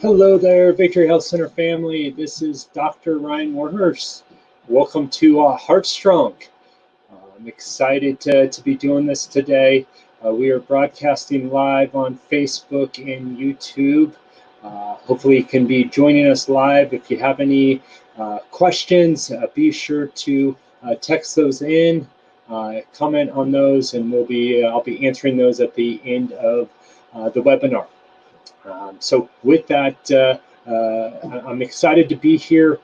Hello there, Victory Health Center family. This is Dr. Ryan Warhurst. Welcome to Heartstrong. I'm excited to be doing this today. We are broadcasting live on Facebook and YouTube. Hopefully you can be joining us live. If you have any questions, be sure to text those in, comment on those, and I'll be answering those at the end of the webinar. So with that, I'm excited to be here.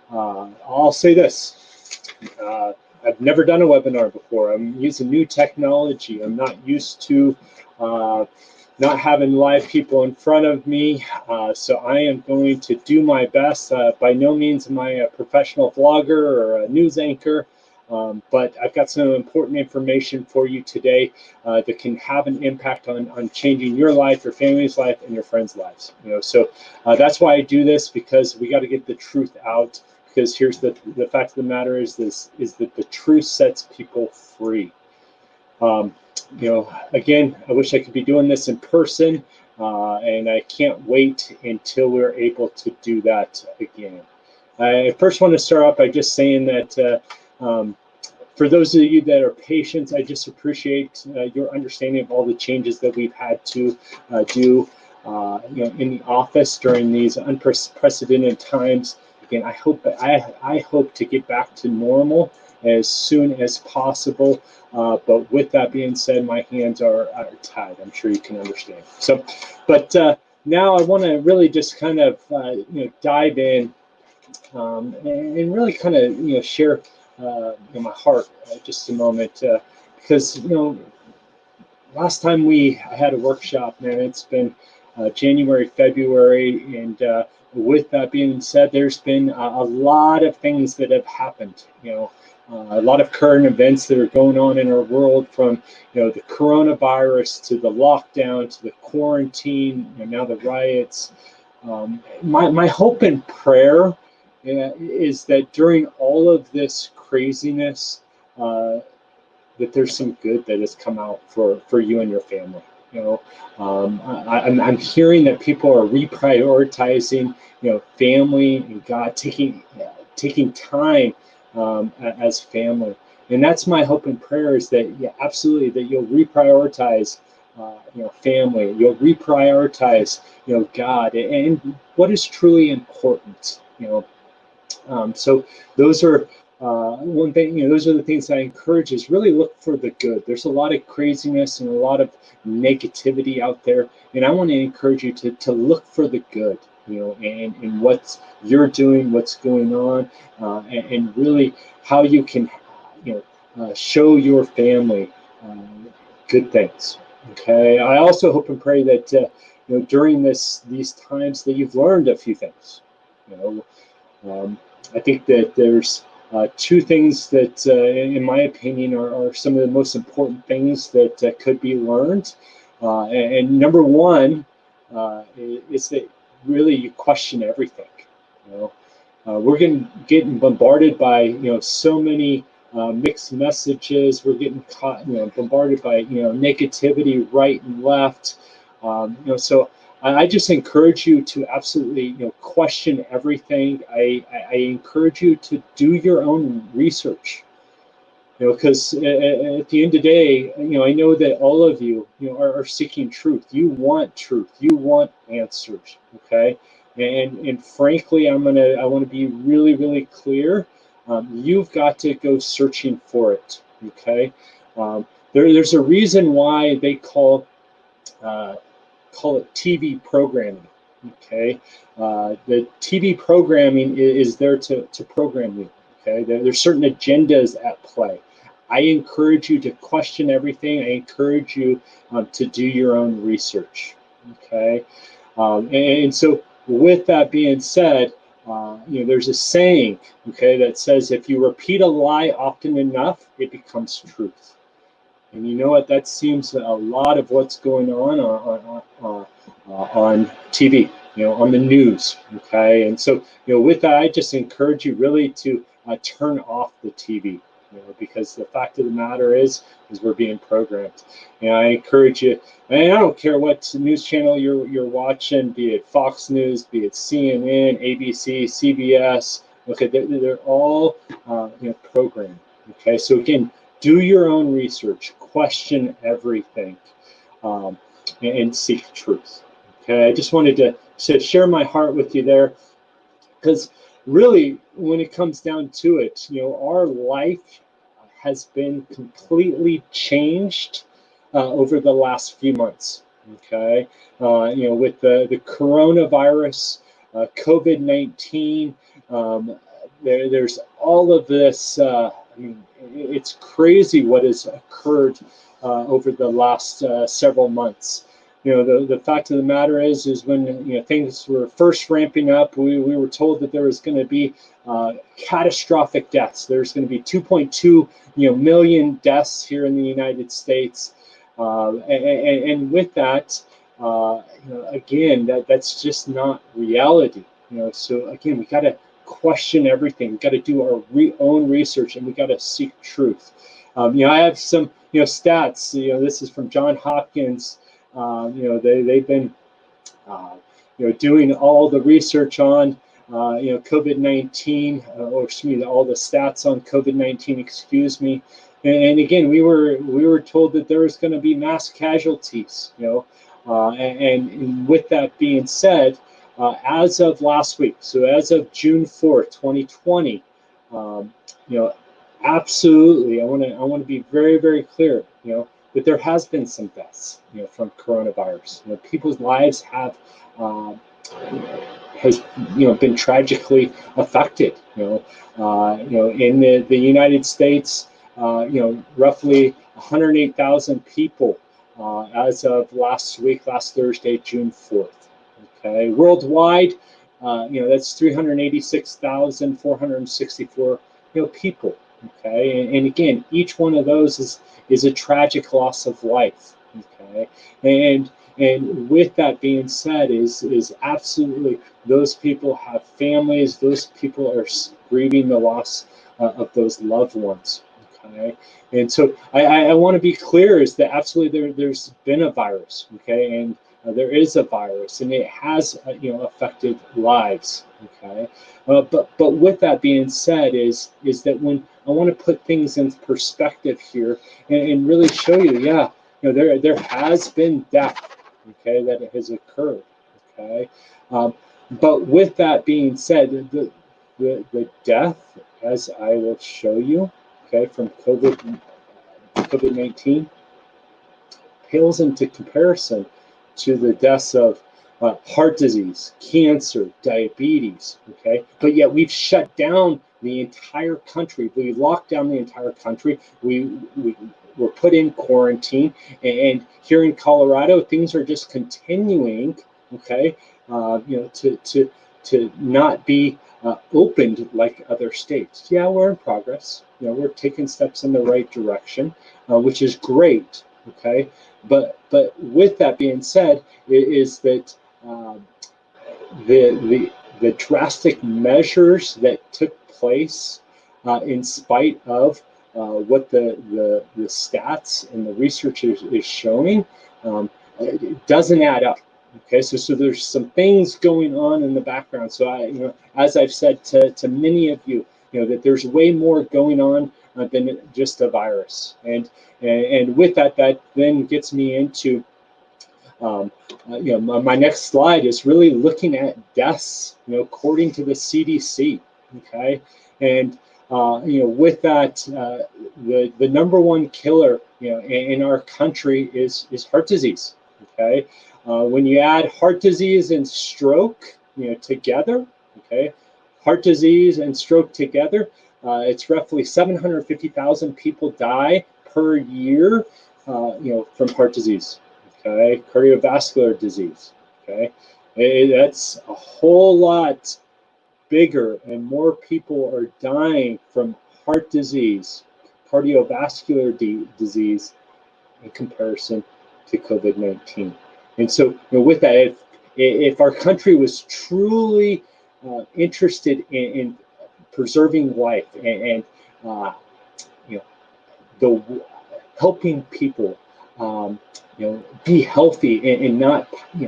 I'll say this, I've never done a webinar before. I'm using new technology. I'm not used to not having live people in front of me. So I am going to do my best. By no means am I a professional vlogger or a news anchor. But I've got some important information for you today that can have an impact on changing your life, your family's life, and your friends' lives. So that's why I do this, because we got to get the truth out. Because here's the fact of the matter is that the truth sets people free. Again, I wish I could be doing this in person, and I can't wait until we're able to do that again. I first want to start off by just saying that for those of you that are patients, I just appreciate your understanding of all the changes that we've had to do in the office during these unprecedented times. Again, I hope to get back to normal as soon as possible. But with that being said, my hands are tied. I'm sure you can understand. So, but now I want to really just kind of dive in and really kind of share my heart just a moment, because last time I had a workshop, man, it's been January, February, and with that being said, there's been a lot of things that have happened. A lot of current events that are going on in our world, from the coronavirus to the lockdown to the quarantine, and now the riots. My hope and prayer is that during all of this craziness, that there's some good that has come out for you and your family. I'm hearing that people are reprioritizing, family and God, taking time as family, and that's my hope and prayer, is that absolutely, that you'll reprioritize, family. You'll reprioritize, God, and what is truly important. So those are one thing. Those are the things I encourage, is really look for the good. There's a lot of craziness and a lot of negativity out there, and I want to encourage you to look for the good, and what you're doing, what's going on, and really how you can, show your family good things. Okay. I also hope and pray that during these times that you've learned a few things. I think that there's two things that, in my opinion, are some of the most important things that could be learned. And number one is that really you question everything. We're getting bombarded by so many mixed messages. We're getting bombarded by negativity right and left. So I just encourage you to absolutely question everything. I encourage you to do your own research, because at the end of the day, I know that all of you are seeking truth. You want truth. You want answers. Okay, and frankly, I want to be really, really clear. You've got to go searching for it. Okay, there's a reason why they call it TV programming. Okay, the TV programming is there to program you. Okay, there's certain agendas at play. I encourage you to question everything. I encourage you to do your own research. Okay, and so with that being said, there's a saying, okay, that says if you repeat a lie often enough, it becomes truth. And you know what? That seems a lot of what's going on TV, on the news. Okay, and so with that, I just encourage you really to turn off the TV. because the fact of the matter is we're being programmed. And I encourage you, and I don't care what news channel you're watching, be it Fox News, be it CNN, ABC, CBS. Okay, they're all programmed. Okay, so again, do your own research, question everything, and seek truth. Okay, I just wanted to share my heart with you there, because really, when it comes down to it, our life has been completely changed over the last few months. Okay, with the coronavirus, COVID-19, there's all of this. It's crazy what has occurred over the last several months. The fact of the matter is when things were first ramping up, we were told that there was going to be catastrophic deaths. There's going to be 2.2 million deaths here in the United States, and with that, again, that's just not reality. So again, we got to question everything. We got to do our own research, and we got to seek truth. I have some stats. This is from Johns Hopkins. They've been doing all the research on COVID-19, or excuse me, all the stats on COVID-19. Excuse me. And again, we were told that there was going to be mass casualties. And with that being said, as of last week, so as of June 4th, 2020, absolutely, I want to be very, very clear, that there has been some deaths, from coronavirus. People's lives have has been tragically affected. In the United States, roughly 108,000 people as of last Thursday, June 4th. Okay, worldwide, that's 386,464 people. Okay, and again, each one of those is a tragic loss of life. Okay, and with that being said, is absolutely, those people have families. Those people are grieving the loss of those loved ones. Okay, and so I want to be clear, is that absolutely there's been a virus. Okay, and there is a virus, and it has affected lives. Okay, but with that being said, is that when I want to put things in perspective here and really show you, there has been death. Okay, that has occurred. Okay, but with that being said, the death, as I will show you, okay, from COVID-19, pales into comparison to the deaths of heart disease, cancer, diabetes. Okay, but yet we've shut down the entire country. We locked down the entire country. We were put in quarantine, and here in Colorado, things are just continuing. Okay, to not be opened like other states. Yeah, we're in progress. We're taking steps in the right direction, which is great. Okay, but with that being said, is that the drastic measures that took place in spite of what the stats and the research is showing, it doesn't add up. Okay, so there's some things going on in the background. So as I've said to many of you, that there's way more going on than just a virus. And with that then gets me into my next slide is really looking at deaths, according to the CDC. Okay, and with that, the number one killer, in our country is heart disease. Okay, when you add heart disease and stroke, together, okay, heart disease and stroke together, it's roughly 750,000 people die per year, from heart disease. Okay, cardiovascular disease. Okay, that's a whole lot bigger, and more people are dying from heart disease, cardiovascular disease, in comparison to COVID-19. And so, with that, if our country was truly interested in preserving life and the helping people, be healthy and not,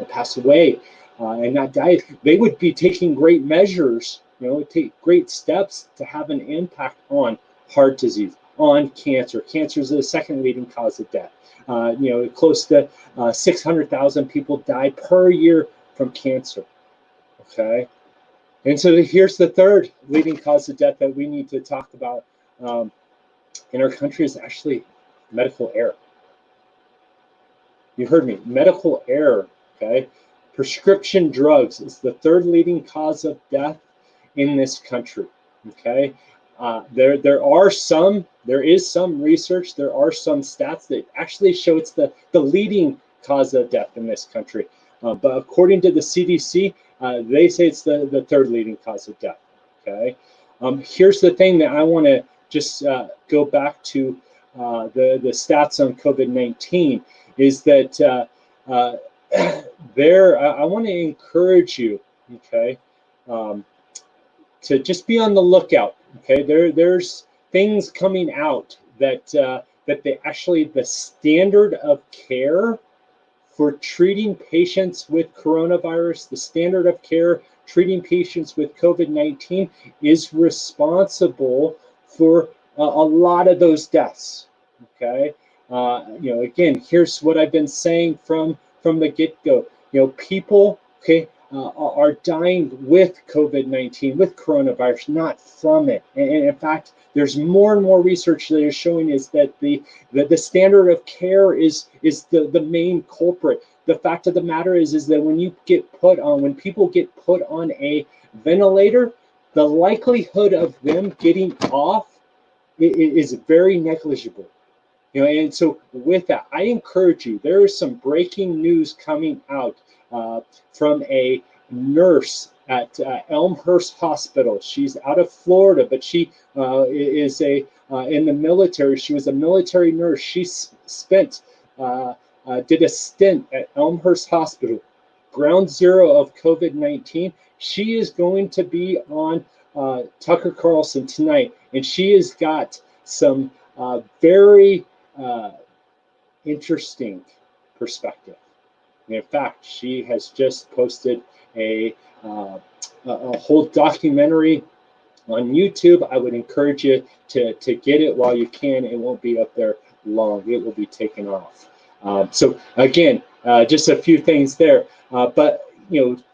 pass away and not die. They would be taking great measures, take great steps to have an impact on heart disease, on cancer. Cancer is the second leading cause of death. Close to 600,000 people die per year from cancer. Okay. And so here's the third leading cause of death that we need to talk about in our country is actually medical error. You heard me, medical error, okay? Prescription drugs is the third leading cause of death in this country, okay? There is some research, there are some stats that actually show it's the leading cause of death in this country. But according to the CDC, they say it's the third leading cause of death, okay? Here's the thing that I want to just go back to the stats on COVID-19 is that I want to encourage you, okay, to just be on the lookout. Okay, there's things coming out that the standard of care for treating patients with coronavirus, the standard of care treating patients with COVID-19 is responsible for a lot of those deaths. Okay, again, here's what I've been saying from the get-go. People, okay, are dying with COVID-19, with coronavirus, not from it. And in fact, there's more and more research that is showing is that the standard of care is the main culprit. The fact of the matter is that when people get put on a ventilator, the likelihood of them getting off is very negligible. And so with that, I encourage you, there is some breaking news coming out from a nurse at Elmhurst Hospital. She's out of Florida, but she is in the military. She was a military nurse. She did a stint at Elmhurst Hospital, ground zero of COVID-19. She is going to be on Tucker Carlson tonight, and she has got some very interesting perspective. And in fact, she has just posted a whole documentary on YouTube. I would encourage you to get it while you can. It won't be up there long. It will be taken off. So again, just a few things there. But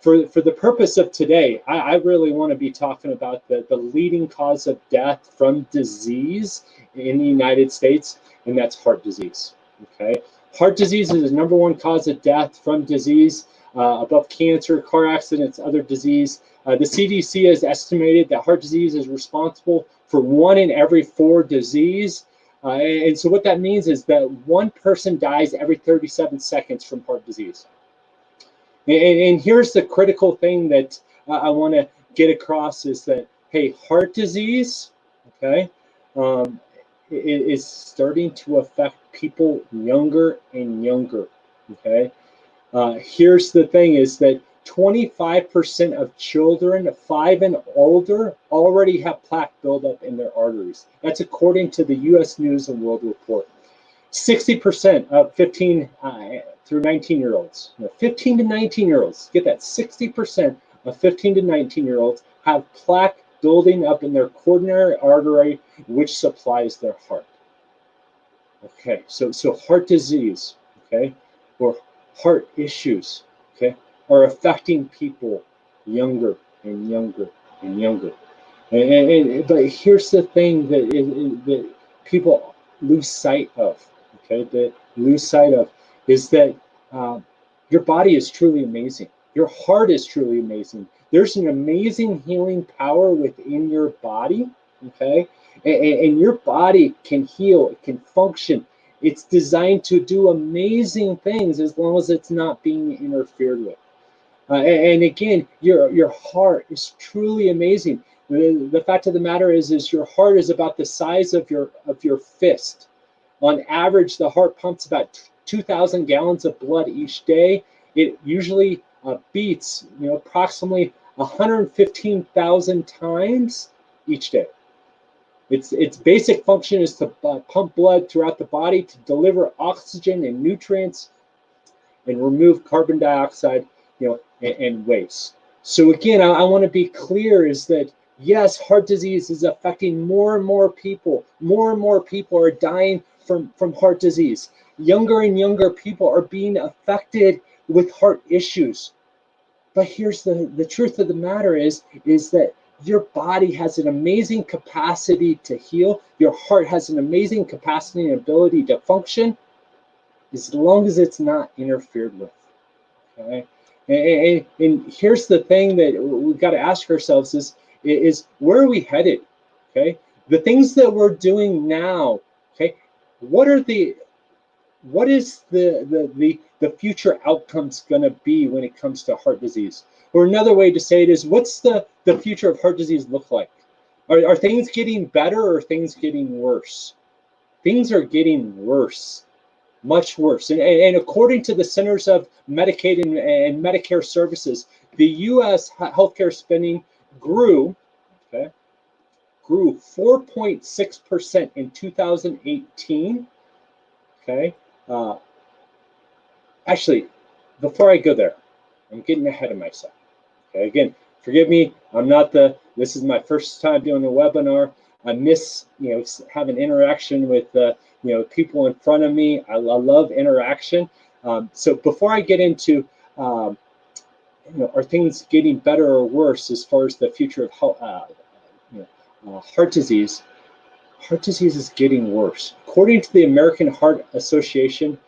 for the purpose of today, I really want to be talking about the leading cause of death from disease in the United States, and that's heart disease. Okay, heart disease is the #1 cause of death from disease, above cancer, car accidents, other disease. The CDC has estimated that heart disease is responsible for 1 in every 4 disease. And so what that means is that 1 person dies every 37 seconds from heart disease. And here's the critical thing that I want to get across is that, hey, heart disease, okay, it is starting to affect people younger and younger, okay? Here's the thing is that 25% of children 5 and older already have plaque buildup in their arteries. That's according to the U.S. News and World Report. 60% of 15 through 19-year-olds, 15 to 19-year-olds, get that, 60% of 15 to 19-year-olds have plaque building up in their coronary artery, which supplies their heart. Okay, so heart disease, okay, or heart issues, okay, are affecting people younger and younger and younger. But here's the thing that people lose sight of, okay, is that your body is truly amazing. Your heart is truly amazing. There's an amazing healing power within your body, okay? And your body can heal, it can function. It's designed to do amazing things as long as it's not being interfered with. And again, your heart is truly amazing. The fact of the matter is your heart is about the size of your fist. On average, the heart pumps about 2,000 gallons of blood each day. It usually beats, approximately 115,000 times each day. Its basic function is to pump blood throughout the body to deliver oxygen and nutrients and remove carbon dioxide, and waste. So again, I want to be clear is that yes, heart disease is affecting more and more people. More and more people are dying from heart disease. Younger and younger people are being affected with heart issues. But here's the truth of the matter is that your body has an amazing capacity to heal. Your heart has an amazing capacity and ability to function as long as it's not interfered with. Okay? And here's the thing that we've got to ask ourselves is where are we headed? Okay, the things that we're doing now. Okay, what is the future outcomes going to be when it comes to heart disease? Or another way to say it is, what's the future of heart disease look like? Are things getting better or are things getting worse? Things are getting worse. Much worse. And according to the Centers of Medicaid and Medicare Services, the U.S. healthcare spending grew 4.6% in 2018. Okay. Actually, before I go there, I'm getting ahead of myself. Okay. Again, forgive me. This is my first time doing a webinar. I miss, having interaction with, people in front of me. I love interaction. So before I get into, are things getting better or worse as far as the future of heart disease? Heart disease is getting worse. According to the American Heart Association,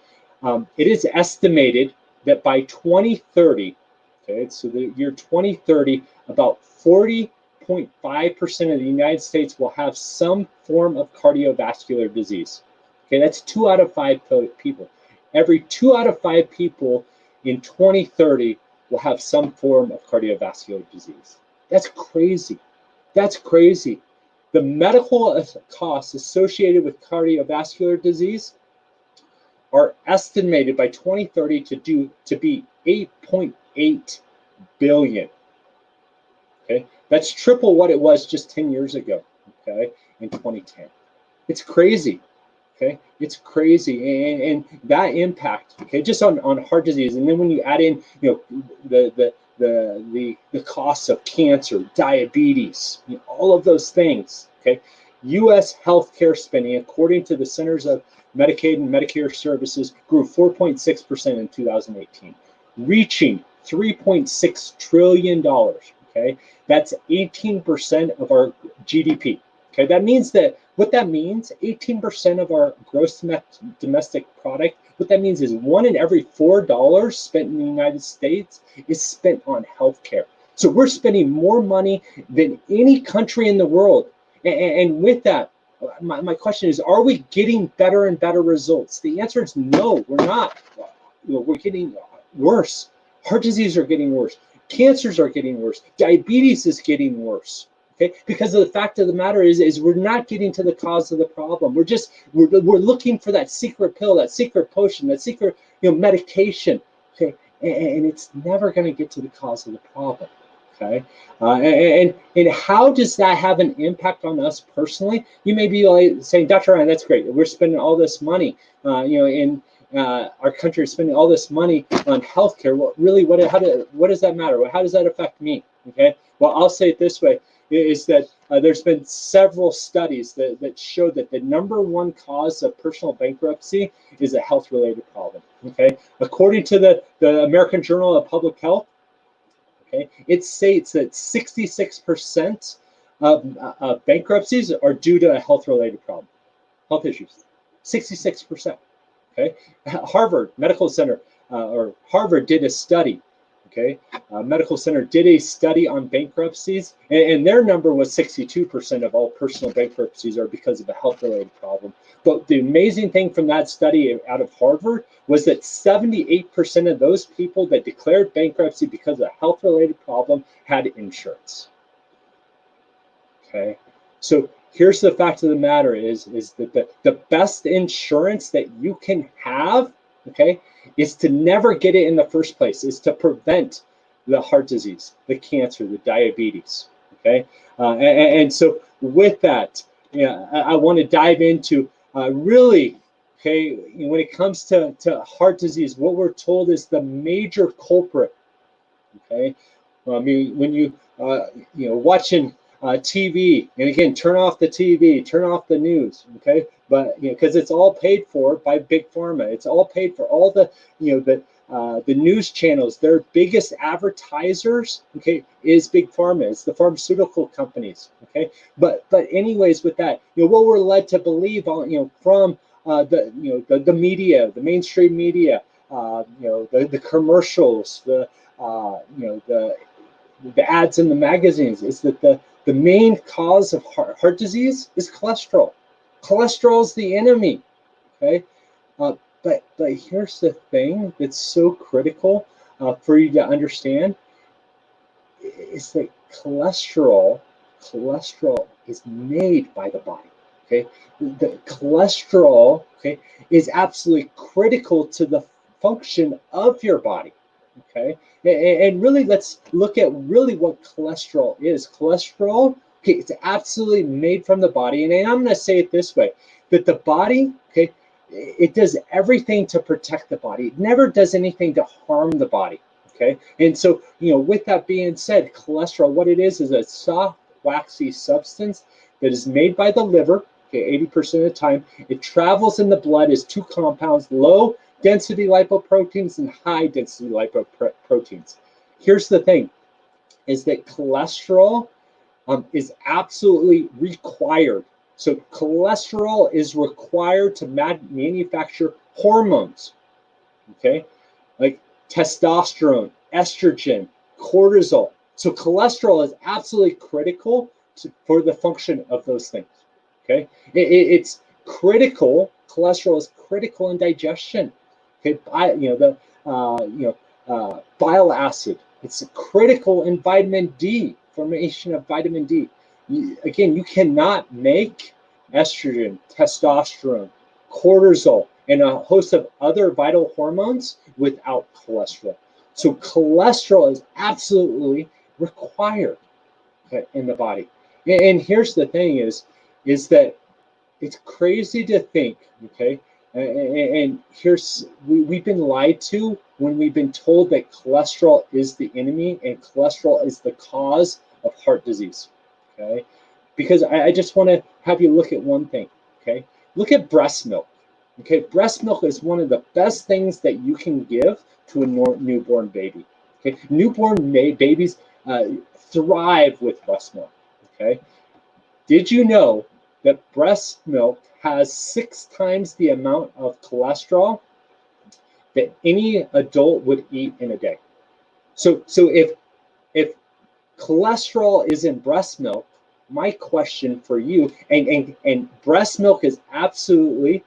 it is estimated that by 2030, okay, so the year 2030, about 40.5% of the United States will have some form of cardiovascular disease. Okay, that's 2 out of 5 people. Every 2 out of 5 people in 2030 will have some form of cardiovascular disease. That's crazy. That's crazy. The medical costs associated with cardiovascular disease are estimated by 2030 to be 8.8 billion. Okay, that's triple what it was just 10 years ago. Okay, in 2010, it's crazy. Okay, it's crazy, and that impact. Okay, just on heart disease, and then when you add in, the costs of cancer, diabetes, all of those things. Okay, U.S. healthcare spending, according to the Centers of Medicaid and Medicare Services, grew 4.6% in 2018, reaching $3.6 trillion. Okay, that's 18% of our GDP. Okay, that means that what that means, 18% of our gross domestic product, what that means is 1 in every $4 spent in the United States is spent on healthcare. So we're spending more money than any country in the world. And with that, my question is, are we getting better and better results? The answer is no, we're not. We're getting worse. Heart disease are getting worse. Cancers are getting worse. Diabetes is getting worse. Okay, because of the fact of the matter is we're not getting to the cause of the problem. We're looking for that secret pill, that secret potion, that secret medication. Okay, and it's never going to get to the cause of the problem. Okay, and how does that have an impact on us personally? You may be like saying, Dr. Ryan, that's great. We're spending all this money, in our country is spending all this money on healthcare. Well, really, what does that matter? How does that affect me? Okay, well, I'll say it this way. Is that there's been several studies that show that the #1 cause of personal bankruptcy is a health-related problem. Okay, according to the American Journal of Public Health, okay, it states that 66% of bankruptcies are due to a health-related problem, health issues. 66%. Okay, Harvard Medical Center or Harvard did a study. Okay, Medical Center did a study on bankruptcies, and their number was 62% of all personal bankruptcies are because of a health-related problem. But the amazing thing from that study out of Harvard was that 78% of those people that declared bankruptcy because of a health-related problem had insurance. Okay, so here's the fact of the matter is that the best insurance that you can have, okay, is to never get it in the first place, is to prevent the heart disease, the cancer, the diabetes, okay? And so with that, I want to dive into really, okay, when it comes to heart disease, what we're told is the major culprit. Okay, I mean, when watching TV, and again, turn off the TV, turn off the news. Okay, but because it's all paid for by big pharma, it's all paid for. All the the news channels, their biggest advertisers, okay, is big pharma. It's the pharmaceutical companies. Okay, but anyways, with that, what we're led to believe on, from the media, the mainstream media, the commercials, the ads in the magazines, is that the main cause of heart disease is cholesterol. Cholesterol is the enemy. Okay, uh, but here's the thing that's so critical for you to understand is that cholesterol is made by the body. Okay, the cholesterol, okay, is absolutely critical to the function of your body. Okay, and really, let's look at really what cholesterol is. Cholesterol, okay, it's absolutely made from the body, and I'm going to say it this way: that the body, okay, it does everything to protect the body. It never does anything to harm the body. Okay, and so with that being said, cholesterol, what it is a soft, waxy substance that is made by the liver. Okay, 80% of the time, it travels in the blood as two compounds: low density lipoproteins and high density lipoproteins. Here's the thing: is that cholesterol is absolutely required. So cholesterol is required to manufacture hormones. Okay, like testosterone, estrogen, cortisol. So cholesterol is absolutely critical for the function of those things. Okay, it's critical. Cholesterol is critical in digestion. Okay, bile acid. It's critical in vitamin D, formation of vitamin D. Again, you cannot make estrogen, testosterone, cortisol, and a host of other vital hormones without cholesterol. So cholesterol is absolutely required, okay, in the body. And here's the thing: is that it's crazy to think, okay, and here's we've been lied to when we've been told that cholesterol is the enemy and cholesterol is the cause of heart disease. Okay, because I just want to have you look at one thing. Okay, look at breast milk. Okay, breast milk is one of the best things that you can give to a newborn baby. Okay, newborn babies thrive with breast milk. Okay, did you know that breast milk has 6 times the amount of cholesterol that any adult would eat in a day? So if cholesterol is in breast milk, my question for you, and breast milk is absolutely,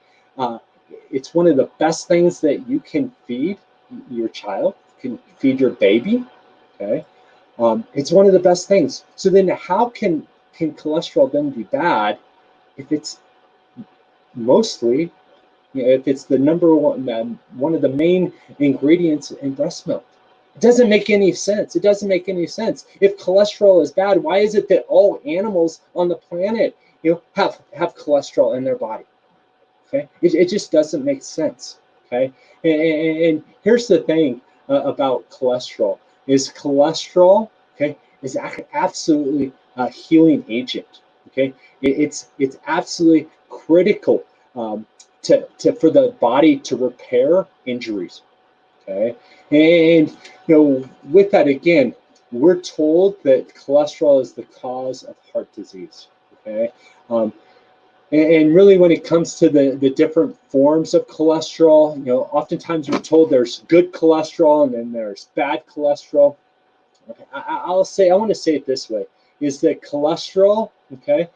it's one of the best things that you can feed your child, can feed your baby. Okay, it's one of the best things. So then, how can cholesterol then be bad if it's mostly, if it's the number one of the main ingredients in breast milk? It doesn't make any sense. It doesn't make any sense. If cholesterol is bad, why is it that all animals on the planet, have cholesterol in their body? Okay, it just doesn't make sense. Okay, and here's the thing about cholesterol: is cholesterol, okay, is absolutely a healing agent. Okay, it's absolutely critical for the body to repair injuries. Okay, and with that, again, we're told that cholesterol is the cause of heart disease. Okay, um, and really, when it comes to the different forms of cholesterol, oftentimes we're told there's good cholesterol and then there's bad cholesterol. Okay, I want to say it this way: is that cholesterol, okay,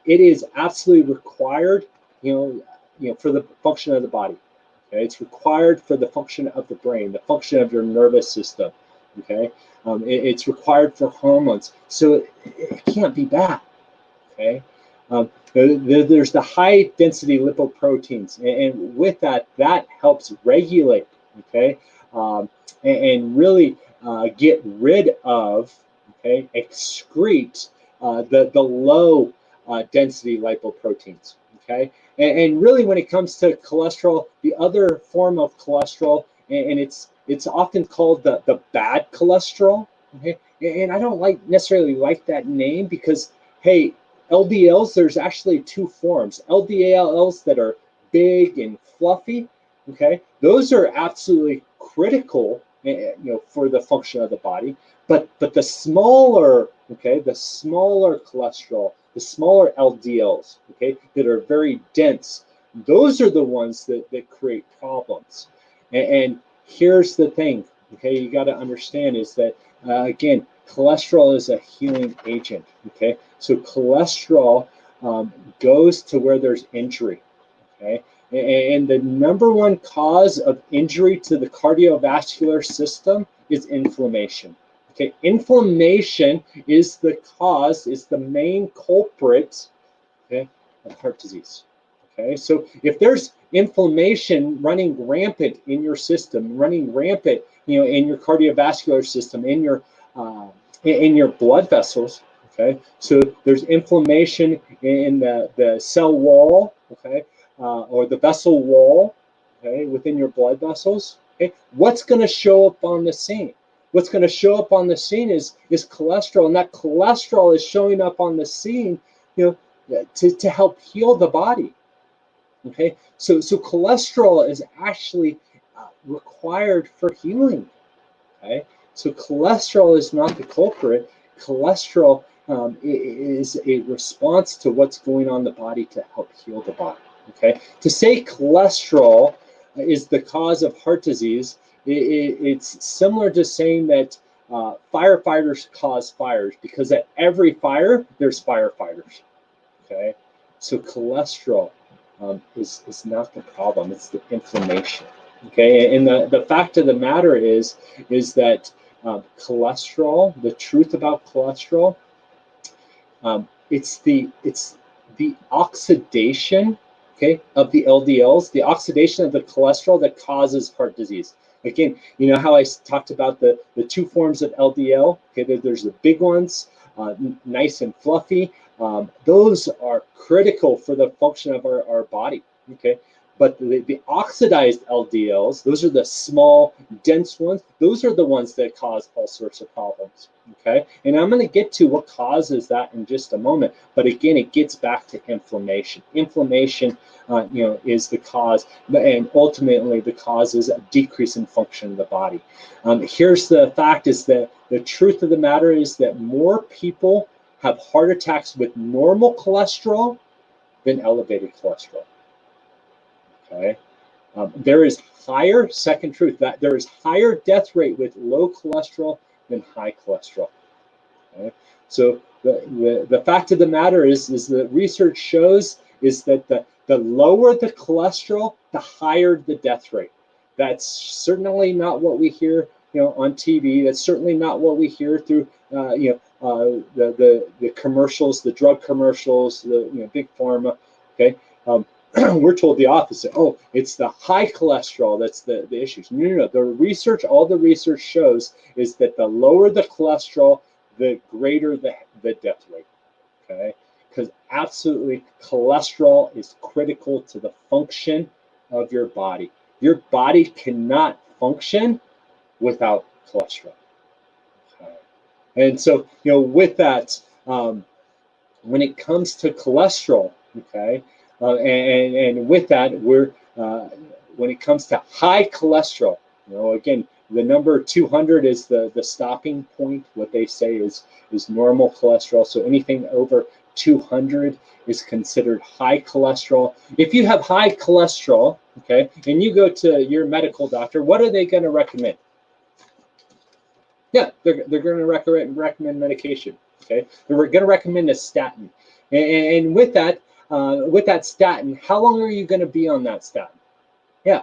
it is absolutely required, for the function of the body. Okay, it's required for the function of the brain, the function of your nervous system. Okay, it's required for hormones, so it can't be bad. Okay, there's the high density lipoproteins, and with that helps regulate. Okay, and really get rid of, okay, excrete the low density lipoproteins. Okay, and really when it comes to cholesterol, the other form of cholesterol, and it's often called the bad cholesterol. Okay, and I don't necessarily like that name because, hey, LDLs, there's actually two forms. LDLs that are big and fluffy. Okay, those are absolutely critical, for the function of the body. But the smaller, okay, the smaller cholesterol, the smaller LDLs, okay, that are very dense, those are the ones that create problems. And here's the thing, okay, you got to understand is that, again, cholesterol is a healing agent, okay? So cholesterol goes to where there's injury, okay? And the number one cause of injury to the cardiovascular system is inflammation. Okay, inflammation is the cause, is the main culprit, okay, of heart disease. Okay, so if there's inflammation running rampant in your system, running rampant, in your cardiovascular system, in your blood vessels, okay, so there's inflammation in the cell wall, okay, or the vessel wall, okay, within your blood vessels. Okay, what's going to show up on the scene? What's going to show up on the scene is cholesterol, and that cholesterol is showing up on the scene, to help heal the body. Okay, so cholesterol is actually required for healing. Okay, so cholesterol is not the culprit. Cholesterol is a response to what's going on in the body to help heal the body. Okay, to say cholesterol is the cause of heart disease, it's similar to saying that firefighters cause fires, because at every fire there's firefighters. Okay, so cholesterol is not the problem; it's the inflammation. Okay, and the fact of the matter is that cholesterol. The truth about cholesterol, it's the oxidation, okay, of the LDLs, the oxidation of the cholesterol that causes heart disease. Again, you know how I talked about the two forms of LDL. Okay, there's the big ones, nice and fluffy. Those are critical for the function of our body. Okay, but the oxidized LDLs, those are the small, dense ones. Those are the ones that cause all sorts of problems. Okay, and I'm going to get to what causes that in just a moment. But again, it gets back to inflammation. Inflammation, is the cause, and ultimately the cause is a decrease in function of the body. Here's the fact: is that the truth of the matter is that more people have heart attacks with normal cholesterol than elevated cholesterol. Okay, there is higher, second truth, that there is higher death rate with low cholesterol than high cholesterol. Okay, so the fact of the matter is that research shows is that the lower the cholesterol, the higher the death rate. That's certainly not what we hear, on TV. That's certainly not what we hear through, the commercials, the drug commercials, the big pharma. Okay, we're told the opposite. Oh, it's the high cholesterol that's the issues. No. The research, all the research shows is that the lower the cholesterol, the greater the death rate. Okay, because absolutely cholesterol is critical to the function of your body. Your body cannot function without cholesterol. Okay. And so, with that, when it comes to cholesterol, okay, and with that, we're when it comes to high cholesterol, again, the number 200 is the stopping point. What they say is normal cholesterol. So anything over 200 is considered high cholesterol. If you have high cholesterol, okay, and you go to your medical doctor, what are they going to recommend? Yeah, they're going to recommend medication. Okay, they're going to recommend a statin, and with that statin, how long are you going to be on that statin? Yeah,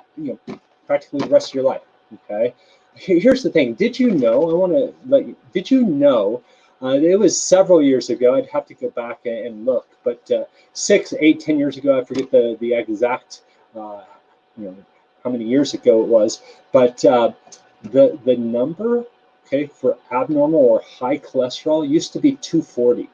practically the rest of your life. Okay, here's the thing. Did you know? I want to let you. Did you know? It was several years ago. I'd have to go back and look, but 6, 8, 10 years ago, I forget the exact, how many years ago it was, but the number, okay, for abnormal or high cholesterol used to be 240.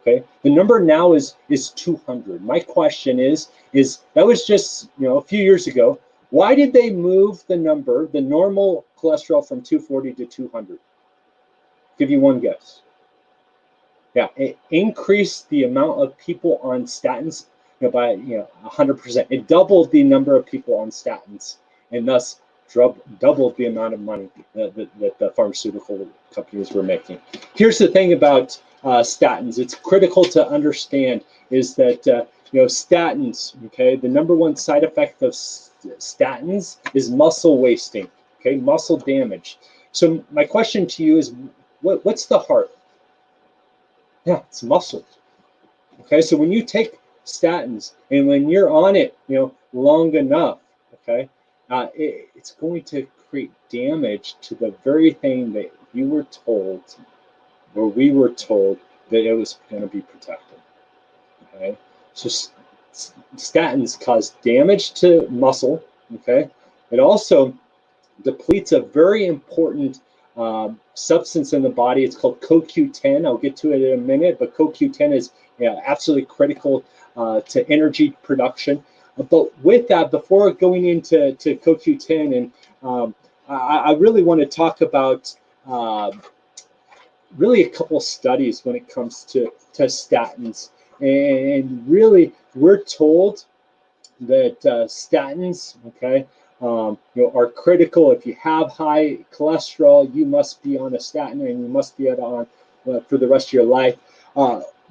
Okay, the number now is 200. My question is that was just a few years ago. Why did they move the number, the normal cholesterol, from 240 to 200? Give you one guess. Yeah, it increased the amount of people on statins by 100%. It doubled the number of people on statins, and thus doubled the amount of money that the pharmaceutical companies were making. Here's the thing about statins. It's critical to understand is that statins. Okay, the number one side effect of statins is muscle wasting. Okay, muscle damage. So my question to you is, what's the heart? Yeah, it's muscles. Okay, so when you take statins and when you're on it, long enough, okay, it's going to create damage to the very thing that you were told, or we were told, that it was going to be protected. Okay, so statins cause damage to muscle. Okay, it also depletes a very important substance in the body. It's called CoQ10. I'll get to it in a minute, but CoQ10 is absolutely critical to energy production. But with that, before going into CoQ10, and I really want to talk about really a couple studies when it comes to statins. And really, we're told that statins, okay, are critical. If you have high cholesterol, you must be on a statin, and you must be on for the rest of your life.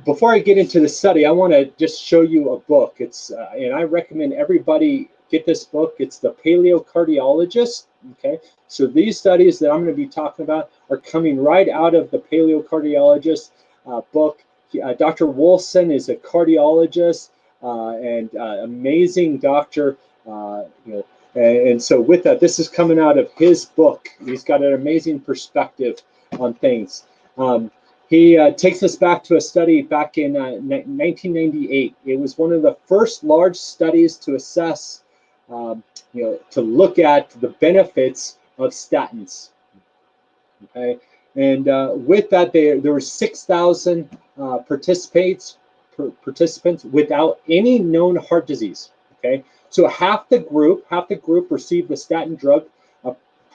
Before I get into the study, I want to just show you a book. It's and I recommend everybody get this book. It's The Paleocardiologist. Okay, so these studies that I'm going to be talking about are coming right out of the Paleocardiologist book. Dr. Wilson is a cardiologist and amazing doctor. And so with that, this is coming out of his book. He's got an amazing perspective on things. He takes us back to a study back in 1998. It was one of the first large studies to assess, to look at the benefits of statins. Okay, and with that, there were 6,000 participants without any known heart disease. Okay, so half the group received the statin drug,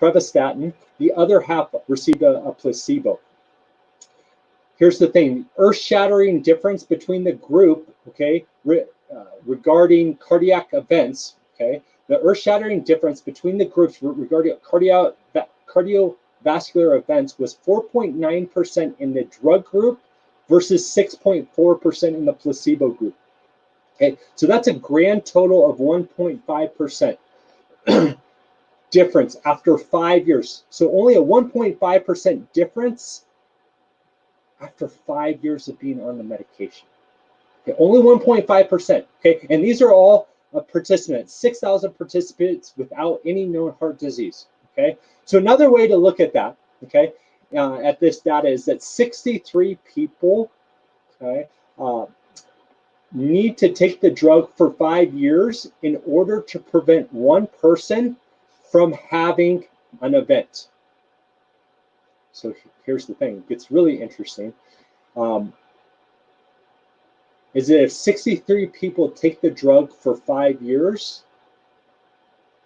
pravastatin. The other half received a placebo. Here's the thing: earth-shattering difference between the group. Okay, regarding cardiac events. Okay, the earth-shattering difference between the groups regarding cardiovascular events was 4.9% in the drug group versus 6.4% in the placebo group. Okay, so that's a grand total of 1.5% difference after 5 years. So only a 1.5% difference after 5 years of being on the medication. Okay, only 1.5%. Okay, and these are all participants, 6,000 participants without any known heart disease. Okay, so another way to look at that, okay, at this data is that 63 people, okay, need to take the drug for 5 years in order to prevent one person from having an event. So here's the thing, it gets really interesting. Is that if 63 people take the drug for 5 years,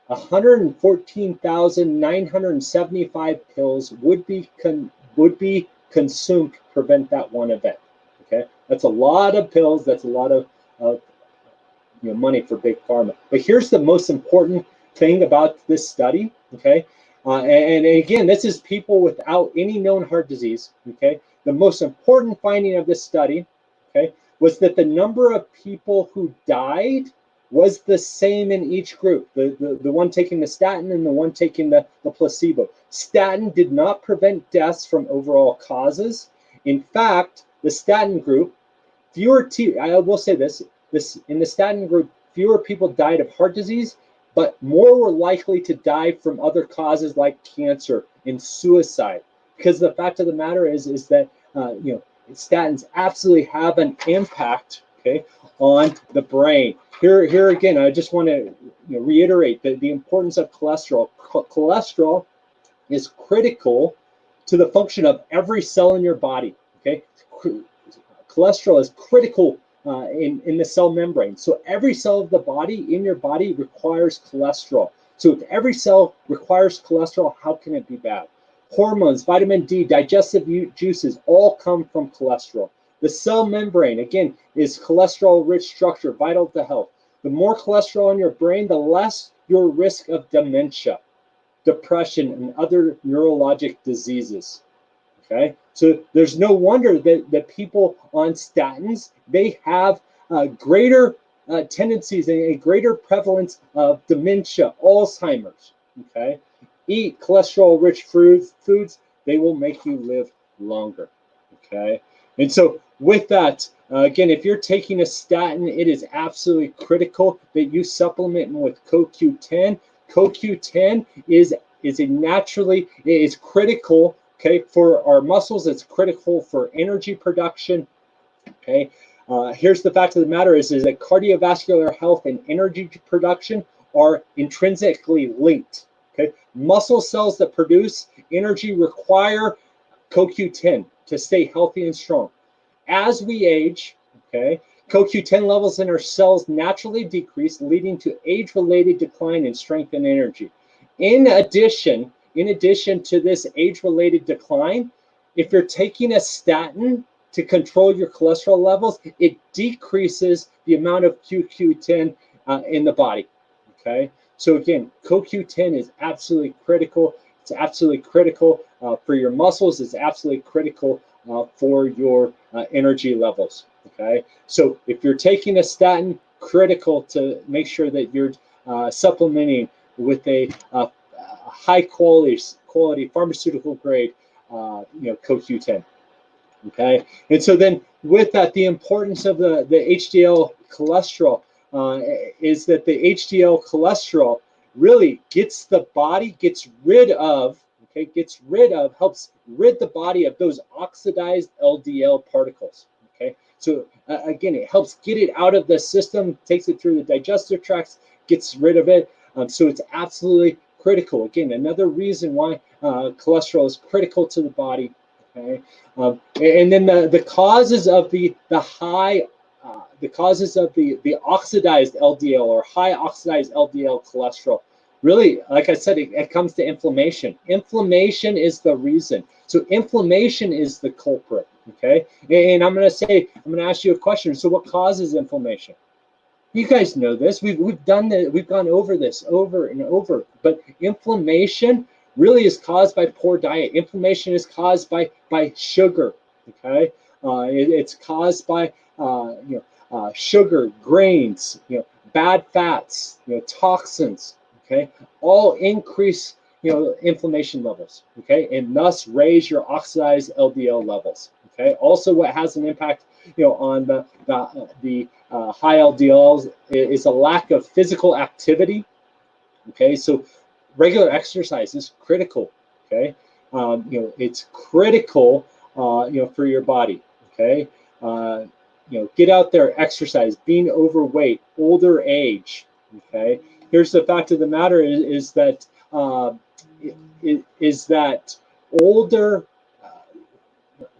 114,975 pills would be consumed to prevent that one event. Okay, that's a lot of pills. That's a lot of money for big pharma. But here's the most important thing about this study. Okay, and again, this is people without any known heart disease. Okay, the most important finding of this study, okay, was that the number of people who died was the same in each group, the one taking the statin and the one taking the placebo. Statin did not prevent deaths from overall causes. In fact, the statin group, I will say this in the statin group, fewer people died of heart disease, but more were likely to die from other causes like cancer and suicide. Because the fact of the matter is that statins absolutely have an impact, okay, on the brain. Here again, I just want to reiterate the importance of cholesterol. Cholesterol is critical to the function of every cell in your body. Okay, cholesterol is critical in the cell membrane. So every cell of the body, in your body, requires cholesterol. So if every cell requires cholesterol, how can it be bad? Hormones, vitamin D, digestive juices all come from cholesterol. The cell membrane, again, is cholesterol-rich structure, vital to health. The more cholesterol in your brain, the less your risk of dementia, depression, and other neurologic diseases. Okay, so there's no wonder that people on statins, they have greater tendencies and a greater prevalence of dementia, Alzheimer's. Okay, eat cholesterol-rich foods, they will make you live longer. Okay, and so with that, again, if you're taking a statin, it is absolutely critical that you supplement with CoQ10. CoQ10 is critical. Okay, for our muscles, it's critical for energy production. Okay, here's the fact of the matter is that cardiovascular health and energy production are intrinsically linked. Okay, muscle cells that produce energy require CoQ10 to stay healthy and strong. As we age, okay, CoQ10 levels in our cells naturally decrease, leading to age-related decline in strength and energy. In addition to this age-related decline, if you're taking a statin to control your cholesterol levels, it decreases the amount of CoQ10 in the body. Okay, so again, CoQ10 is absolutely critical. It's absolutely critical for your muscles. It's absolutely critical for your energy levels. Okay, so if you're taking a statin, critical to make sure that you're supplementing with a high quality pharmaceutical grade CoQ10. Okay, and so then with that, the importance of the HDL cholesterol is that the HDL cholesterol really helps rid the body of those oxidized LDL particles. Okay, so again, it helps get it out of the system, takes it through the digestive tracts, gets rid of it. So it's absolutely critical. Again, another reason why cholesterol is critical to the body. Okay, and then the causes of the oxidized LDL or high oxidized LDL cholesterol. Really, like I said, it comes to inflammation. Inflammation is the reason. So inflammation is the culprit. Okay, and I'm going to ask you a question. So what causes inflammation? You guys know this. We've gone over this over and over. But inflammation really is caused by poor diet. Inflammation is caused by sugar. Okay, it's caused by sugar, grains, bad fats, toxins. Okay, all increase inflammation levels. Okay, and thus raise your oxidized LDL levels. Okay, also what has an impact on the high LDLs is a lack of physical activity. Okay, so regular exercise is critical. Okay, it's critical for your body. Okay, get out there, exercise. Being overweight, older age. Okay, here's the fact of the matter is that older.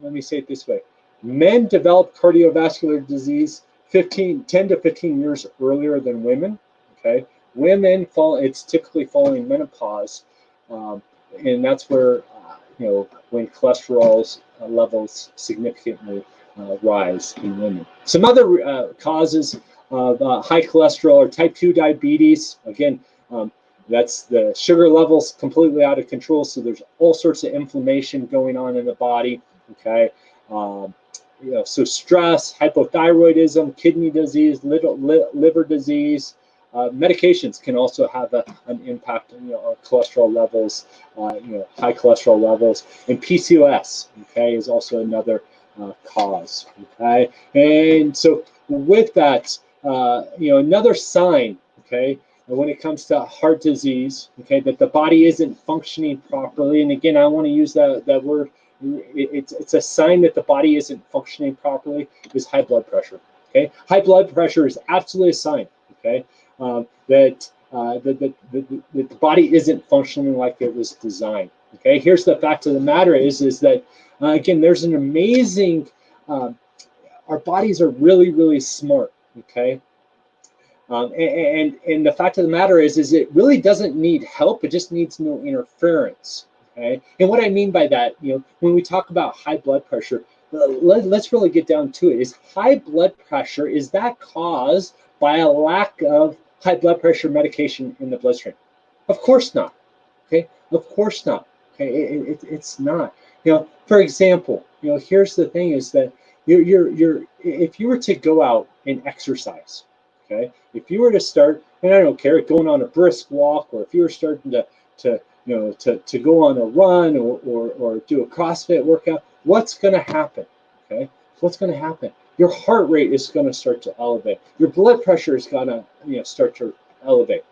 Let me say it this way: men develop cardiovascular disease 10 to 15 years earlier than women. Okay, women it's typically following menopause, and that's where when cholesterol levels significantly rise in women. Some other causes of high cholesterol are type 2 diabetes. Again, that's the sugar levels completely out of control, so there's all sorts of inflammation going on in the body. Okay, so stress, hypothyroidism, kidney disease, liver disease. Medications can also have an impact on our cholesterol levels, high cholesterol levels, and PCOS. Okay, is also another cause. Okay, and so with that, another sign. Okay, when it comes to heart disease. Okay, that the body isn't functioning properly, and again, I want to use that word. It's a sign that the body isn't functioning properly is high blood pressure. Okay, high blood pressure is absolutely a sign. Okay, that the body isn't functioning like it was designed. Okay, here's the fact of the matter is that again, there's an amazing our bodies are really, really smart, okay? And the fact of the matter is it really doesn't need help. It just needs no interference. Okay. And what I mean by that, when we talk about high blood pressure, let's really get down to it. Is high blood pressure, is that caused by a lack of high blood pressure medication in the bloodstream? Of course not. Okay. Of course not. Okay. It's not. For example, here's the thing: is that if you were to go out and exercise. Okay, if you were to start, and I don't care, going on a brisk walk, or if you were starting to go on a run or do a CrossFit workout, what's going to happen? Okay, what's going to happen? Your heart rate is going to start to elevate. Your blood pressure is going to start to elevate.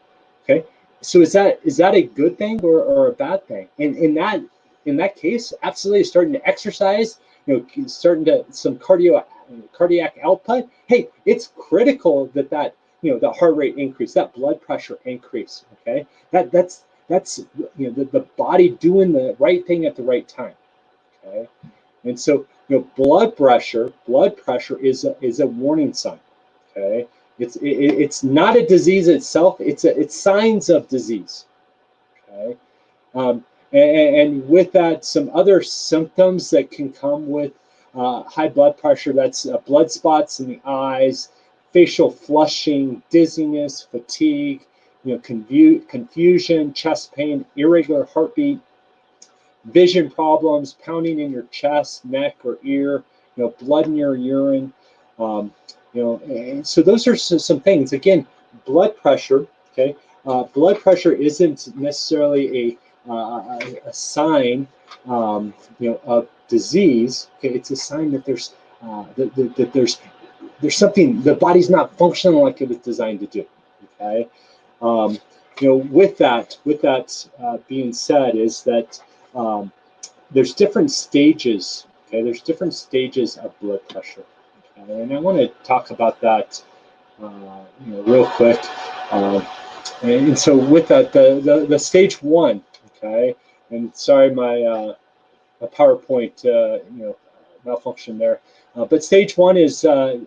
Okay, so is that a good thing or a bad thing? In that case, absolutely starting to exercise, starting to some cardiac output. Hey, it's critical that the heart rate increase, that blood pressure increase. Okay, that's the body doing the right thing at the right time. Okay, and so blood pressure is a warning sign. Okay, it's not a disease itself. It's signs of disease. Okay. And with that, some other symptoms that can come with high blood pressure, that's blood spots in the eyes, facial flushing, dizziness, fatigue, confusion, chest pain, irregular heartbeat, vision problems, pounding in your chest, neck, or ear, blood in your urine. And so those are some things. Again, blood pressure. Okay, blood pressure isn't necessarily a sign, of disease. Okay, it's a sign that there's something, the body's not functioning like it was designed to do. Okay, with that being said, is that there's different stages. Okay, there's different stages of blood pressure. Okay? And I want to talk about that, real quick. And so with that, the stage one. Okay, and sorry, my PowerPoint malfunction there. But stage one is, let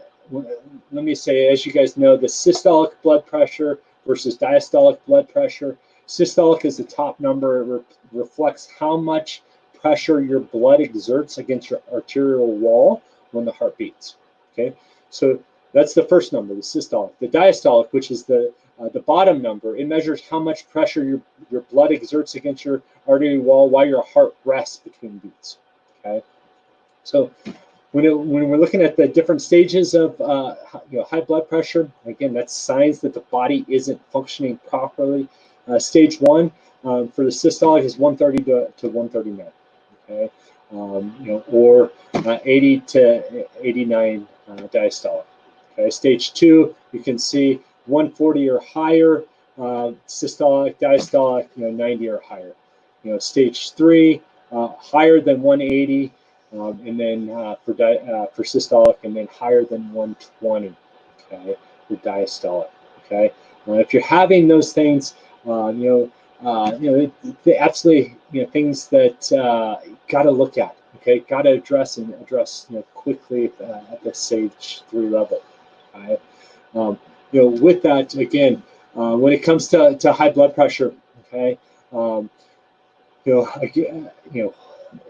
me say, as you guys know, the systolic blood pressure versus diastolic blood pressure. Systolic is the top number. It reflects how much pressure your blood exerts against your arterial wall when the heart beats. Okay, so that's the first number, the systolic. The diastolic, which is the bottom number, it measures how much pressure your blood exerts against your arterial wall while your heart rests between beats. Okay, so when we're looking at the different stages of high blood pressure, again, that's signs that the body isn't functioning properly. Stage one for the systolic is 130 to 139. Okay, or 80 to 89 diastolic. Okay, stage two, you can see 140 or higher, systolic, diastolic, 90 or higher. Stage three, higher than 180, and then for systolic, and then higher than 120. Okay, for diastolic. Okay, if you're having those things, absolutely, things that got to look at. Okay, got to address quickly at the stage 3 level. Okay? With that, again, when it comes to high blood pressure, okay, again,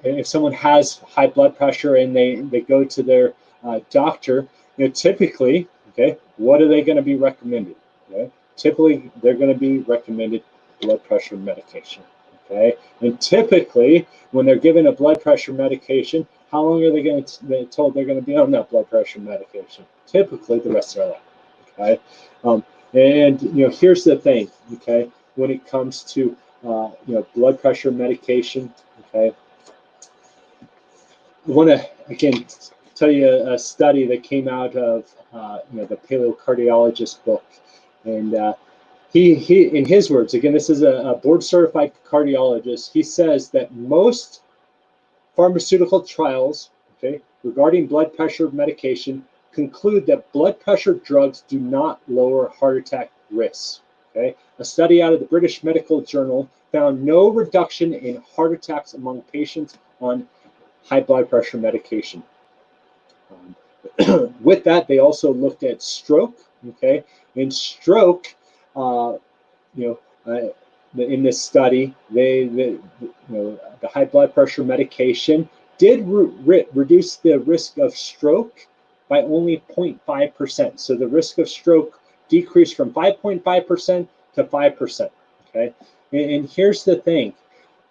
if someone has high blood pressure and they go to their doctor, typically, okay, what are they going to be recommended? Okay, typically they're going to be recommended blood pressure medication. Okay, and typically when they're given a blood pressure medication, how long are they told they're going to be on that blood pressure medication? Typically the rest of their life. Okay, and here's the thing. Okay, when it comes to blood pressure medication. Okay, I want to again tell you a study that came out of the paleocardiologist book, and he in his words, again, this is a board certified cardiologist. He says that most pharmaceutical trials, okay, regarding blood pressure medication conclude that blood pressure drugs do not lower heart attack risks. Okay, a study out of the British Medical Journal found no reduction in heart attacks among patients on high blood pressure medication. With that, they also looked at stroke. Okay, in stroke, in this study, the high blood pressure medication did reduce the risk of stroke by only 0.5%. So the risk of stroke decreased from 5.5% to 5%. Okay, and here's the thing: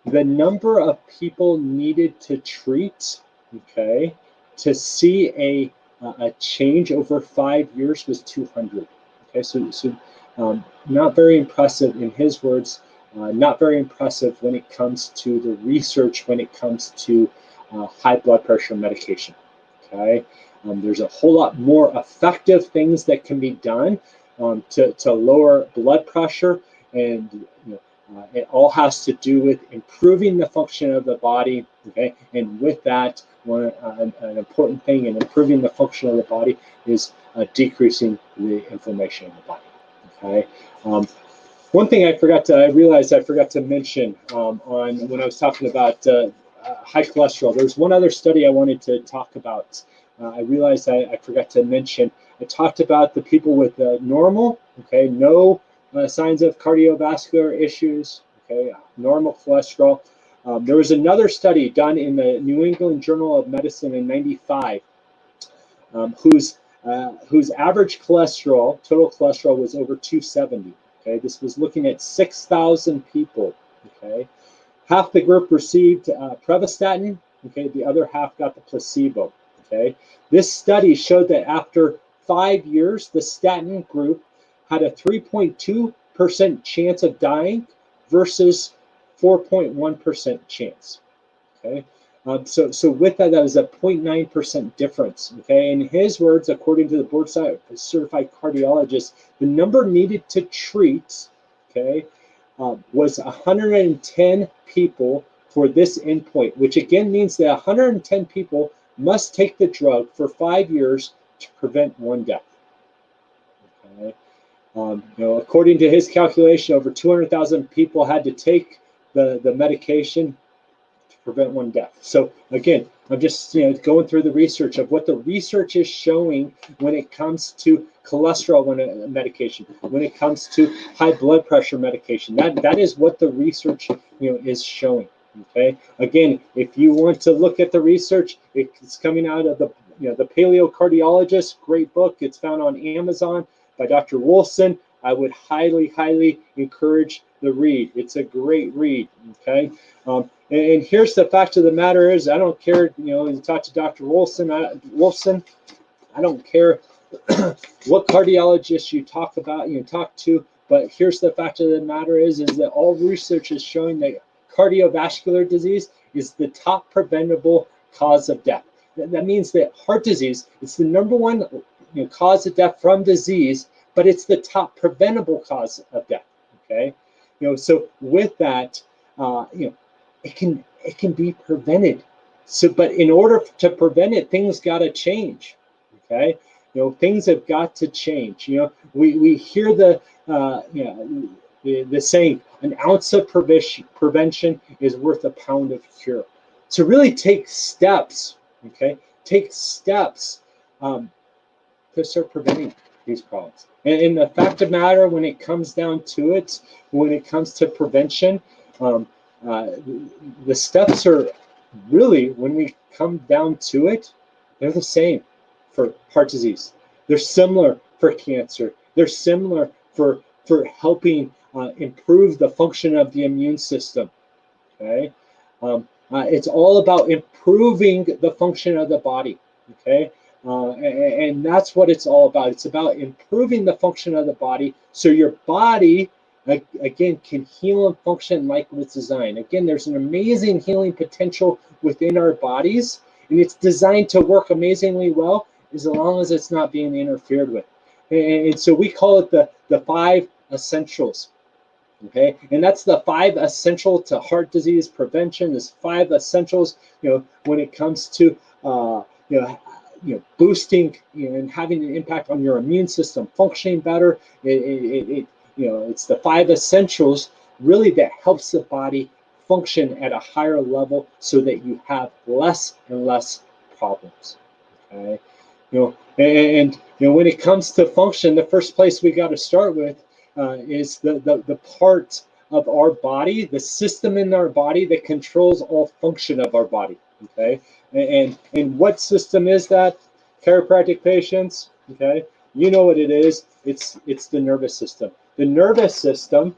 the number of people needed to treat, okay, to see a change over 5 years was 200. Okay, so not very impressive in his words. Not very impressive when it comes to the research, when it comes to high blood pressure medication. Okay, there's a whole lot more effective things that can be done to lower blood pressure, and it all has to do with improving the function of the body. Okay, and with that, an important thing in improving the function of the body is decreasing the inflammation in the body. Okay. One thing I realized I forgot to mention on when I was talking about high cholesterol. There's one other study I wanted to talk about. I realized I forgot to mention. I talked about the people with normal, okay, no signs of cardiovascular issues, okay, normal cholesterol. There was another study done in the New England Journal of Medicine in '95, whose average cholesterol, total cholesterol, was over 270. Okay, this was looking at 6,000 people. Okay, half the group received pravastatin. Okay, the other half got the placebo. Okay, this study showed that after 5 years, the statin group had a 3.2% chance of dying versus 4.1% chance. Okay, so with that, that was a 0.9% difference. Okay, in his words, according to the board certified cardiologist, the number needed to treat, okay, was 110 people for this endpoint, which again means that 110 people must take the drug for 5 years to prevent one death. Okay, according to his calculation, over 200,000 people had to take the medication to prevent one death. So again, I'm just going through the research of what the research is showing when it comes to cholesterol medication, when it comes to high blood pressure medication. That is what the research is showing. Okay. Again, if you want to look at the research, it's coming out of the the Paleocardiologist, great book. It's found on Amazon by Dr. Wolfson. I would highly encourage the read. It's a great read. Okay. And here's the fact of the matter is, I don't care, you talk to Dr. Wolfson, I don't care what cardiologist you talk to, but here's the fact of the matter is that all research is showing that cardiovascular disease is the top preventable cause of death. That means that heart disease is the number one cause of death from disease, but it's the top preventable cause of death. Okay, so with that, it can be prevented. So, but in order to prevent it, things got to change. Okay, things have got to change. We hear the saying, an ounce of prevention is worth a pound of cure. To really take steps, okay, to start preventing these problems. And the fact of the matter, when it comes down to it, when it comes to prevention, the steps are really, when we come down to it, they're the same for heart disease. They're similar for cancer. They're similar for helping improve the function of the immune system. Okay, it's all about improving the function of the body. Okay, and that's what it's all about. It's about improving the function of the body so your body, again, can heal and function like it's designed. Again, there's an amazing healing potential within our bodies, and it's designed to work amazingly well as long as it's not being interfered with. And so we call it the 5 essentials. Okay, and that's the 5 essential to heart disease prevention. There's 5 essentials, when it comes to boosting and having an impact on your immune system functioning better. It's the 5 essentials really that helps the body function at a higher level so that you have less and less problems. Okay, When it comes to function, the first place we got to start with is the part of our body, the system in our body that controls all function of our body. Okay, and what system is that? Chiropractic patients, okay, you know what it is. It's the nervous system. The nervous system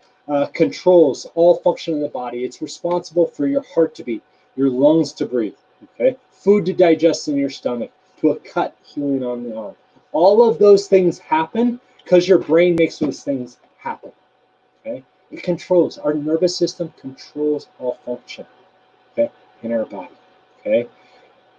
controls all function of the body. It's responsible for your heart to beat, your lungs to breathe, okay, food to digest in your stomach, to a cut healing on the arm. All of those things happen because your brain makes those things happen. Okay, it controls, our nervous system controls all function, okay, in our body. Okay,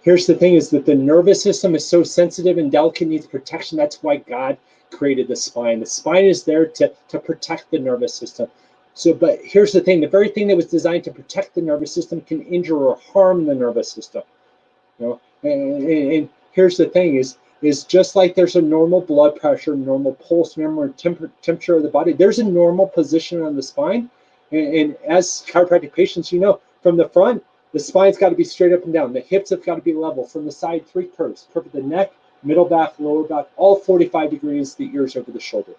here's the thing: is that the nervous system is so sensitive and delicate, needs protection. That's why God created the spine. The spine is there to protect the nervous system. So, but here's the thing: the very thing that was designed to protect the nervous system can injure or harm the nervous system. And here's the thing: is just like there's a normal blood pressure, normal pulse, normal temperature of the body, there's a normal position on the spine. And as chiropractic patients, from the front, the spine's got to be straight up and down. The hips have got to be level. From the side, 3 curves: curve of the neck, middle back, lower back, all 45 degrees, the ears over the shoulder.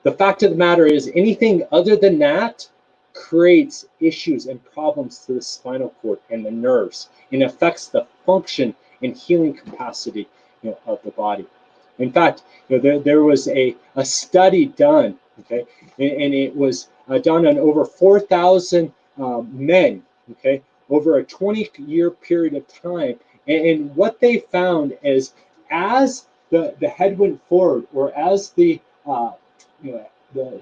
The fact of the matter is, anything other than that creates issues and problems to the spinal cord and the nerves, and affects the function and healing capacity of the body. In fact, there was a study done, okay, and it was done on over 4,000 men, okay, over a 20-year period of time. And what they found is, as the head went forward, or as the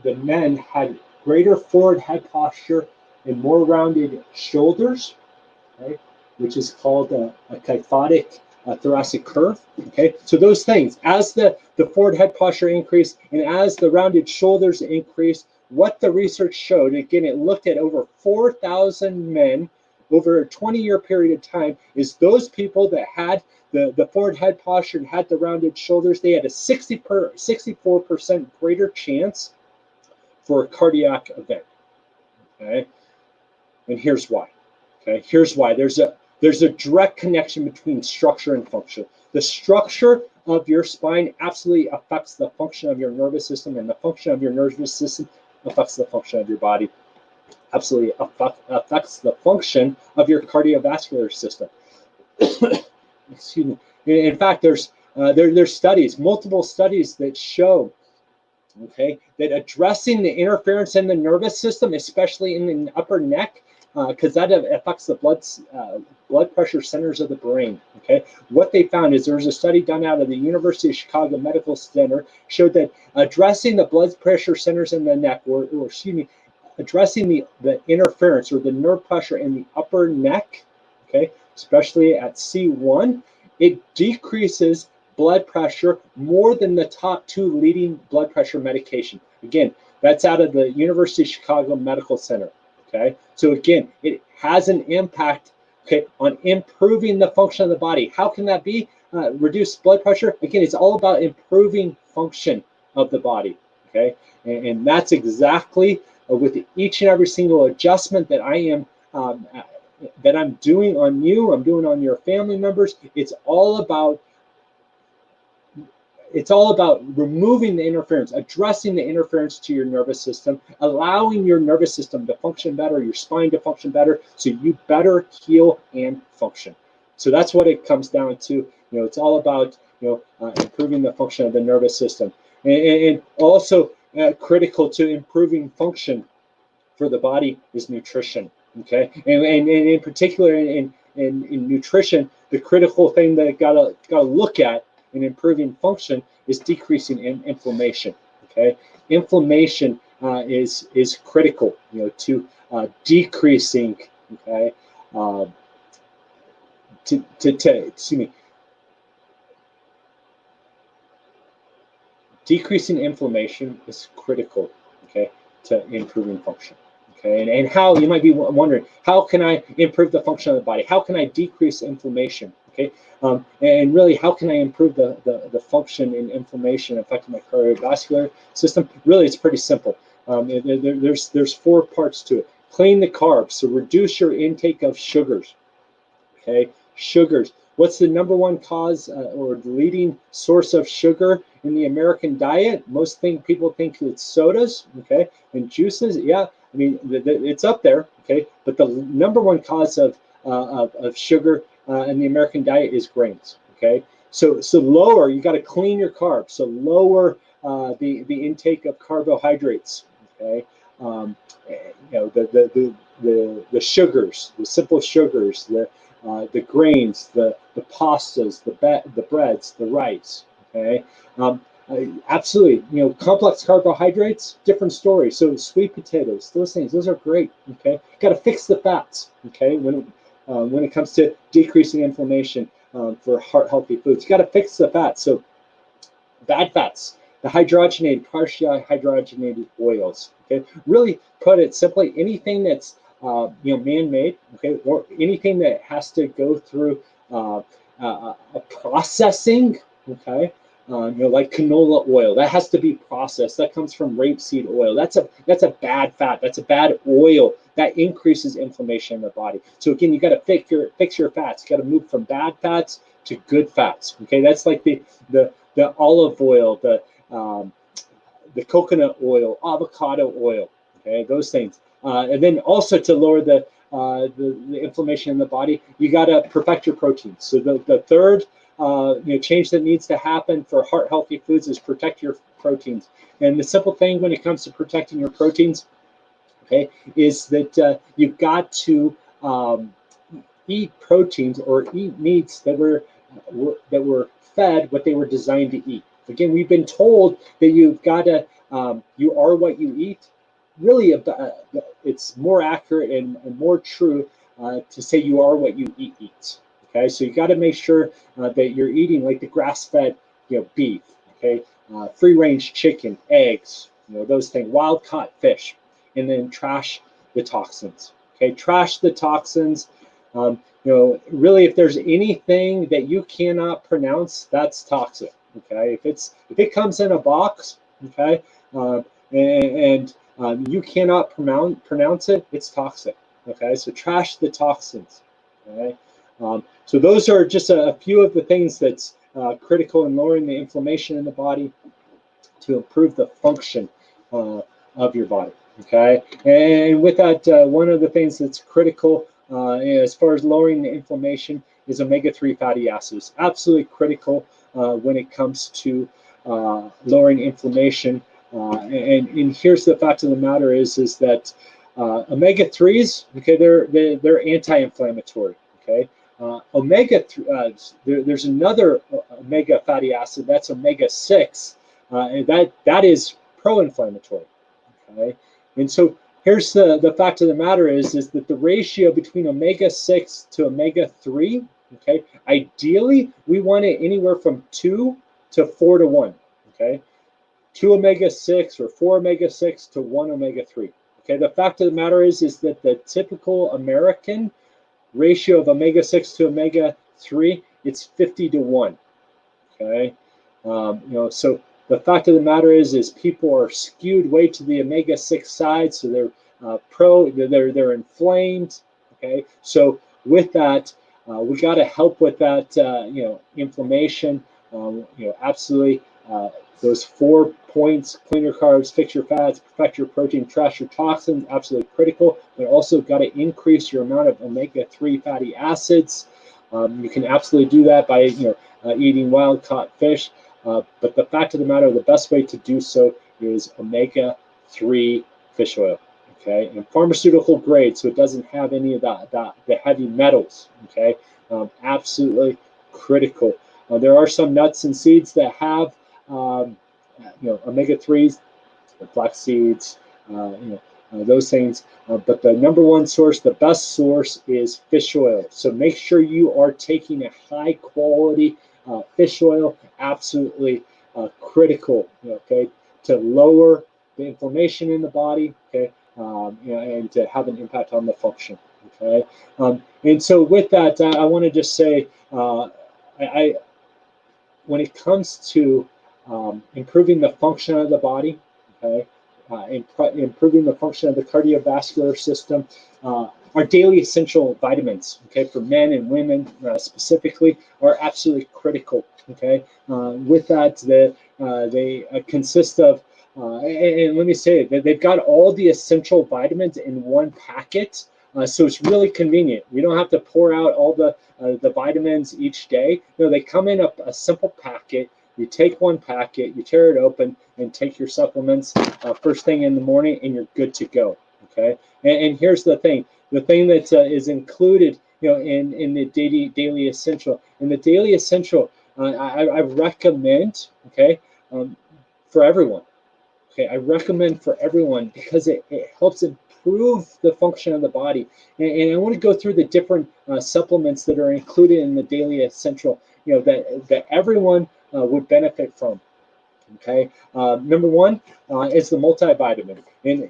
men had greater forward head posture and more rounded shoulders, right, which is called a kyphotic thoracic curve. Okay, so those things, as the forward head posture increased and as the rounded shoulders increased, what the research showed, again, it looked at over 4,000 men over a 20-year period of time, is those people that had the forward head posture and had the rounded shoulders, they had a 64% greater chance for a cardiac event. Okay, and here's why. Okay, here's why. There's a direct connection between structure and function. The structure of your spine absolutely affects the function of your nervous system, and the function of your nervous system affects the function of your body. Absolutely affects the function of your cardiovascular system. Excuse me. In fact, there's studies, multiple studies that show, okay, that addressing the interference in the nervous system, especially in the upper neck, because that affects the blood pressure centers of the brain. Okay, what they found is there was a study done out of the University of Chicago Medical Center, showed that addressing the blood pressure centers in the neck, or excuse me, addressing the interference or the nerve pressure in the upper neck, okay, especially at C1, it decreases blood pressure more than the top 2 leading blood pressure medication. Again, that's out of the University of Chicago Medical Center. Okay, so again, it has an impact, okay, on improving the function of the body. How can that be? Reduce blood pressure. Again, it's all about improving function of the body. Okay, and that's exactly with each and every single adjustment that I'm doing on you, I'm doing on your family members. It's all about removing the interference, addressing the interference to your nervous system, allowing your nervous system to function better, your spine to function better, so you better heal and function. So that's what it comes down to. It's all about improving the function of the nervous system, and also critical to improving function for the body is nutrition. Okay, and in particular in nutrition, the critical thing that gotta look at in improving function is decreasing inflammation. Okay, inflammation is critical, to decreasing. Okay, excuse me. Decreasing inflammation is critical, okay, to improving function. Okay, and how, you might be wondering, how can I improve the function of the body? How can I decrease inflammation? Okay, and really, how can I improve the function and inflammation affecting my cardiovascular system? Really, it's pretty simple. There's 4 parts to it. Clean the carbs, so reduce your intake of sugars. Okay, sugars. What's the number one cause or the leading source of sugar in the American diet? Most people think it's sodas, okay, and juices. Yeah, I mean it's up there, okay. But the number one cause of sugar in the American diet is grains, okay. So lower. You got to clean your carbs. So lower the intake of carbohydrates, okay. The sugars, the simple sugars, the grains, the pastas, the breads, the rice. Okay, absolutely. Complex carbohydrates, different story. So sweet potatoes, those things, those are great. Okay, got to fix the fats. Okay, when it comes to decreasing inflammation for heart healthy foods, you got to fix the fats. So bad fats, the hydrogenated, partially hydrogenated oils. Okay, really put it simply, anything that's man-made, okay, or anything that has to go through a processing, okay, like canola oil, that has to be processed. That comes from rapeseed oil. That's a bad fat. That's a bad oil that increases inflammation in the body. So again, you got to fix your fats. You got to move from bad fats to good fats. Okay, that's like the olive oil, the coconut oil, avocado oil. Okay, those things. And then also to lower the inflammation in the body, you got to perfect your proteins. So the third change that needs to happen for heart healthy foods is protect your proteins. And the simple thing when it comes to protecting your proteins, okay, is that you've got to eat proteins or eat meats that were fed what they were designed to eat. Again, we've been told that you've got to you are what you eat. Really, it's more accurate and more true to say you are what you eat. Okay, so you got to make sure that you're eating like the grass-fed, beef. Okay, free-range chicken, eggs, those things, wild-caught fish, and then trash the toxins. Okay, trash the toxins. Really, if there's anything that you cannot pronounce, that's toxic. Okay, if it comes in a box, okay, and you cannot pronounce it, it's toxic. Okay, so trash the toxins. Okay, so those are just a few of the things that's critical in lowering the inflammation in the body to improve the function of your body. Okay, and with that, one of the things that's critical as far as lowering the inflammation is omega-3 fatty acids. Absolutely critical when it comes to lowering inflammation. And here's the fact of the matter is that omega-3s, okay, they're anti-inflammatory. Okay, there's another omega fatty acid, that's omega-6, and that is pro-inflammatory. Okay, and so here's the fact of the matter is that the ratio between omega-6 to omega-3, okay, ideally we want it anywhere from 2 to 4 to 1. Okay, 2 omega-6 or 4 omega-6 to 1 omega-3. Okay, the fact of the matter is that the typical American ratio of omega-6 to omega-3, it's 50 to 1. Okay, so the fact of the matter is people are skewed way to the omega-6 side, so they're they're inflamed. Okay, so with that, we got to help with that inflammation. Absolutely. Those 4 points: clean your carbs, fix your fats, perfect your protein, trash your toxins, absolutely critical. But also got to increase your amount of omega-3 fatty acids. You can absolutely do that by eating wild-caught fish. But the fact of the matter, the best way to do so is omega-3 fish oil. Okay, and pharmaceutical grade, so it doesn't have any of the heavy metals. Okay, absolutely critical. There are some nuts and seeds that have omega-3s, the flax seeds, those things. But the number one source, the best source, is fish oil. So make sure you are taking a high quality fish oil. Absolutely critical. Okay, to lower the inflammation in the body. Okay, and to have an impact on the function. Okay, and so with that, I want to just say, when it comes to improving the function of the body, okay, improving the function of the cardiovascular system, Our daily essential vitamins, okay, for men and women specifically, are absolutely critical. Okay, with that, they consist of, and let me say that they've got all the essential vitamins in one packet. So it's really convenient. We don't have to pour out all the vitamins each day. No, they come in a simple packet. You take one packet, you tear it open, and take your supplements first thing in the morning, and you're good to go. Okay, and here's the thing: that is included, in the daily essential. In the daily essential, I recommend, okay, for everyone. Okay, I recommend for everyone because it helps improve the function of the body. And I want to go through the different supplements that are included in the daily essential, that everyone would benefit from. Okay, number one is the multivitamin, and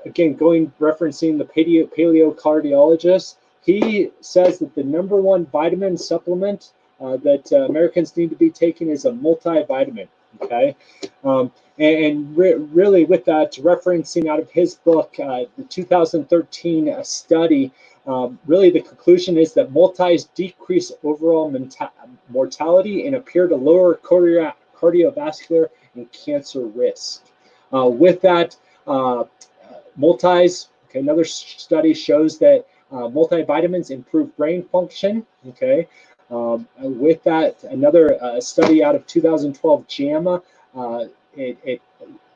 again, referencing the paleo cardiologist, he says that the number one vitamin supplement that Americans need to be taking is a multivitamin. Okay, really with that, referencing out of his book, the 2013 study, really the conclusion is that multis decrease overall mortality and appear to lower cardiovascular and cancer risk. With that, multis, okay, another study shows that multivitamins improve brain function. Okay, with that, another study out of 2012, JAMA, it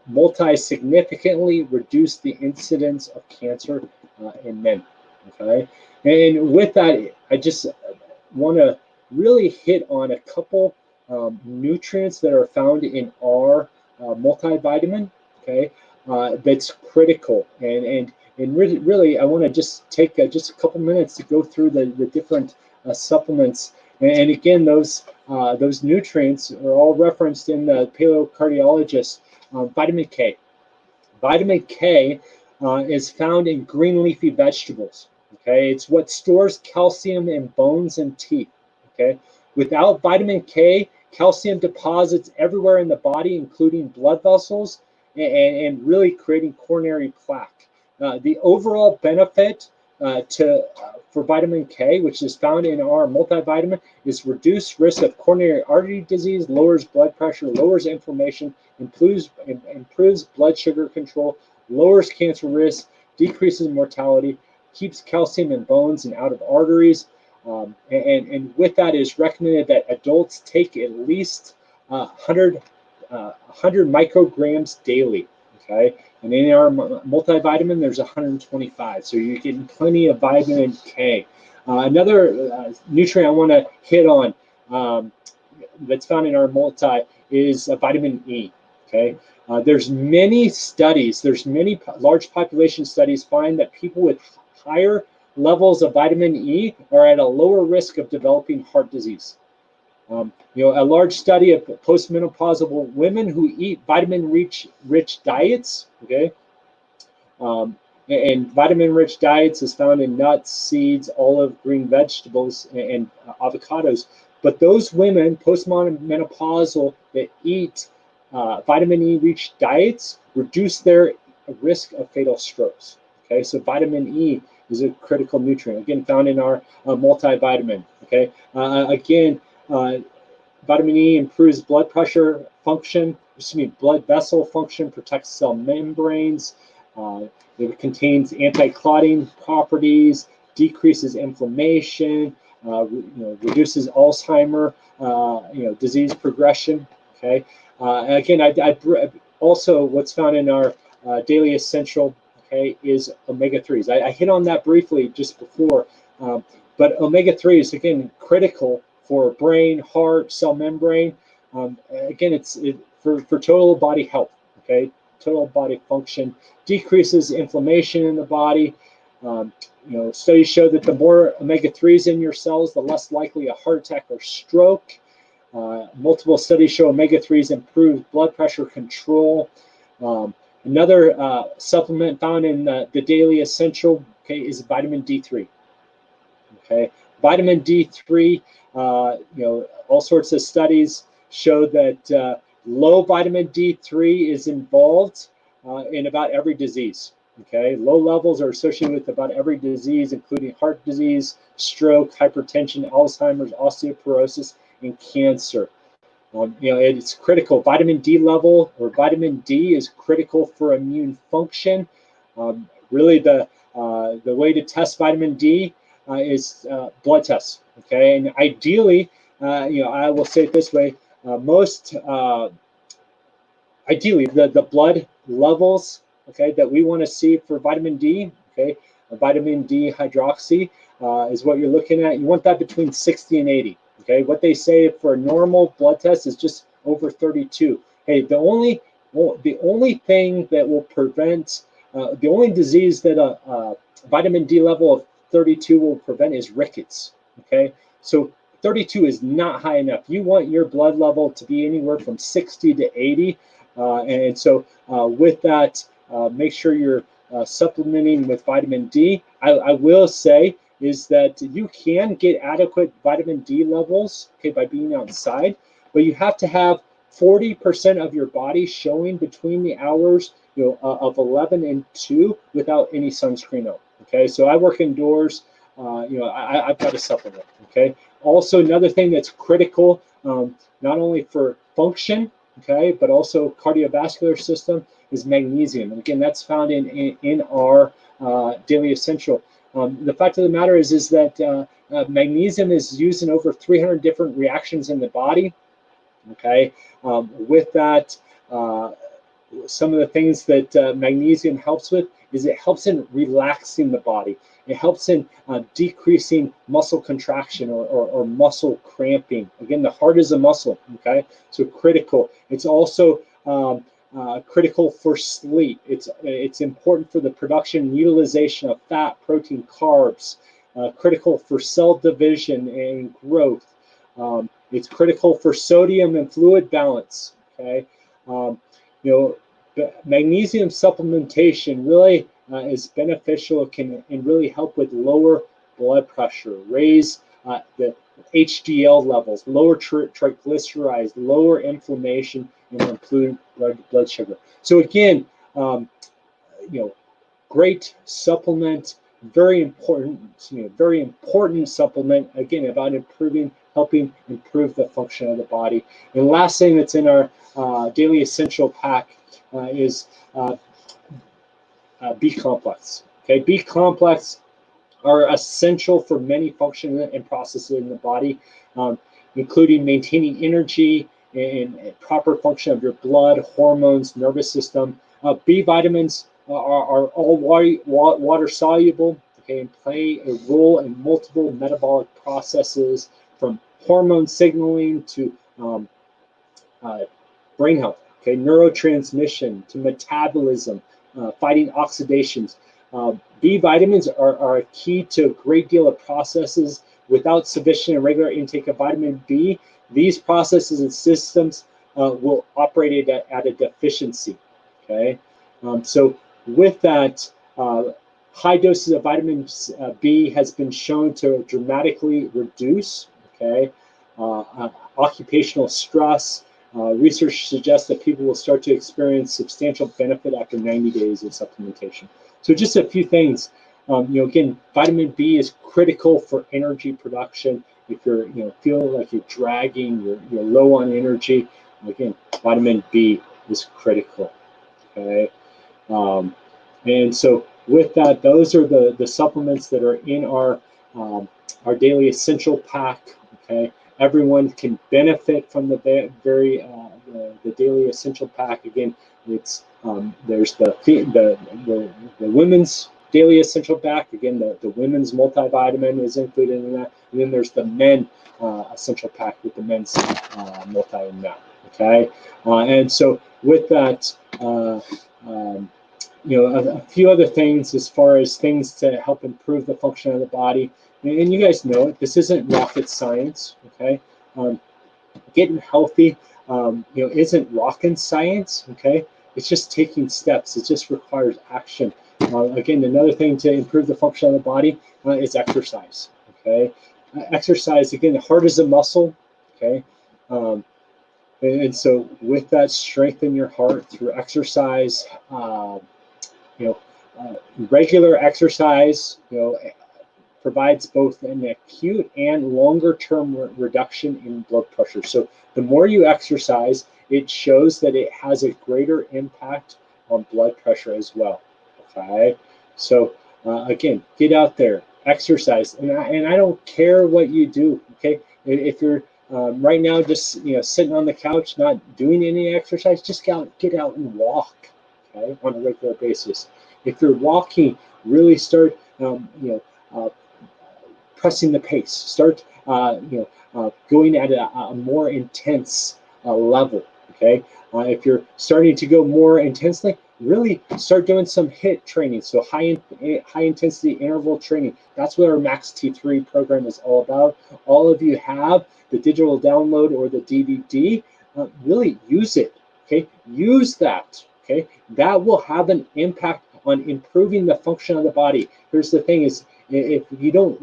multi significantly reduced the incidence of cancer in men. Okay, and with that, I just want to really hit on a couple nutrients that are found in our multivitamin. Okay, that's critical, and really, I want to just take just a couple minutes to go through the different supplements. And again, those nutrients are all referenced in the paleocardiologist. Vitamin K. Vitamin K is found in green leafy vegetables. Okay, it's what stores calcium in bones and teeth. Okay, without vitamin K, calcium deposits everywhere in the body, including blood vessels, and really creating coronary plaque. The overall benefit for vitamin K, which is found in our multivitamin, is reduced risk of coronary artery disease, lowers blood pressure, lowers inflammation, improves blood sugar control, lowers cancer risk, decreases mortality, keeps calcium in bones and out of arteries. And with that, it is recommended that adults take at least 100 micrograms daily. Okay, and in our multivitamin, there's 125, so you're getting plenty of vitamin K. Another nutrient I want to hit on that's found in our multi is vitamin E. Okay, there's many studies, large population studies find that people with higher levels of vitamin E are at a lower risk of developing heart disease. A large study of postmenopausal women who eat vitamin-rich diets, okay, and vitamin-rich diets is found in nuts, seeds, olive, green vegetables, and avocados. But those women postmenopausal that eat vitamin E-rich diets reduce their risk of fatal strokes. Okay, so vitamin E is a critical nutrient, again found in our multivitamin. Okay, again. Vitamin E improves blood pressure function, blood vessel function, protects cell membranes. It contains anti-clotting properties, decreases inflammation, reduces Alzheimer, disease progression. Okay. Again, also what's found in our daily essential, okay, is omega-3s. I hit on that briefly just before, but omega-3s, again, critical for brain, heart, cell membrane. Again, it's for total body health. Okay, total body function, decreases inflammation in the body. Studies show that the more omega-3s in your cells, the less likely a heart attack or stroke. Multiple studies show omega-3s improve blood pressure control. Another supplement found in the daily essential, okay, is vitamin D3. Okay, vitamin D3. All sorts of studies show that low vitamin D3 is involved in about every disease. Okay, low levels are associated with about every disease, including heart disease, stroke, hypertension, Alzheimer's, osteoporosis, and cancer. It's critical. Vitamin D level or vitamin D is critical for immune function. Really, the way to test vitamin D is blood tests. Okay, and ideally, I will say it this way: ideally, the blood levels, okay, that we want to see for vitamin D, okay, vitamin D hydroxy is what you're looking at. You want that between 60 and 80. Okay, what they say for a normal blood test is just over 32. Hey, the only thing that will prevent, the only disease that a vitamin D level of 32 will prevent is rickets. Okay, so 32 is not high enough. You want your blood level to be anywhere from 60 to 80. And so with that, make sure you're supplementing with vitamin D. I will say is that you can get adequate vitamin D levels, okay, by being outside, but you have to have 40% of your body showing between the hours, of 11 and 2 without any sunscreen on. Okay, so I work indoors. I've got a supplement. Okay. Also, another thing that's critical, not only for function, okay, but also cardiovascular system, is magnesium. And again, that's found in our daily essential. The fact of the matter is that magnesium is used in over 300 different reactions in the body. Okay, with that, some of the things that magnesium helps with is it helps in relaxing the body. It helps in decreasing muscle contraction or muscle cramping. Again, the heart is a muscle, okay? So critical. It's also critical for sleep. It's important for the production and utilization of fat, protein, carbs. Critical for cell division and growth. It's critical for sodium and fluid balance, okay? Magnesium supplementation really is beneficial. It can really help with lower blood pressure, raise the HDL levels, lower triglycerides, lower inflammation, and improve blood sugar. So again, great supplement, very important supplement. Again, about helping improve the function of the body. And last thing that's in our daily essential pack is B complex. Okay, B complex are essential for many functions and processes in the body, including maintaining energy and proper function of your blood, hormones, nervous system. B vitamins are all water soluble, okay, and play a role in multiple metabolic processes, from hormone signaling to brain health, okay, neurotransmission to metabolism, fighting oxidations. B vitamins are a key to a great deal of processes. Without sufficient and regular intake of vitamin B, these processes and systems will operate at a deficiency. Okay, so with that, high doses of vitamin B has been shown to dramatically reduce, okay, occupational stress. Research suggests that people will start to experience substantial benefit after 90 days of supplementation. So just a few things. Again, vitamin B is critical for energy production. If you're, feeling like you're dragging, you're low on energy, again, vitamin B is critical. Okay, and so with that, those are the supplements that are in our daily essential pack. Okay, everyone can benefit from the daily essential pack. Again, it's there's the women's daily essential pack. Again, the women's multivitamin is included in that, and then there's the men essential pack with the men's multi in that. Okay, and so with that, a few other things as far as things to help improve the function of the body. And you guys know it. This isn't rocket science. Okay, getting healthy, isn't rocket science. Okay, it's just taking steps. It just requires action. Again, another thing to improve the function of the body is exercise. Okay, exercise, again, the heart is a muscle. Okay, and so with that, strengthen your heart through exercise. regular exercise, provides both an acute and longer-term reduction in blood pressure. So the more you exercise, it shows that it has a greater impact on blood pressure as well. Okay, so again, get out there, exercise, and I don't care what you do. Okay, if you're right now just sitting on the couch, not doing any exercise, just get out and walk. Okay, on a regular basis. If you're walking, really start pressing the pace. Start going at a more intense level. Okay, if you're starting to go more intensely, really start doing some HIIT training. So high intensity interval training. That's what our Max T3 program is all about. All of you have the digital download or the DVD. Really use it. Okay, use that. Okay, that will have an impact on improving the function of the body. Here's the thing: is if you don't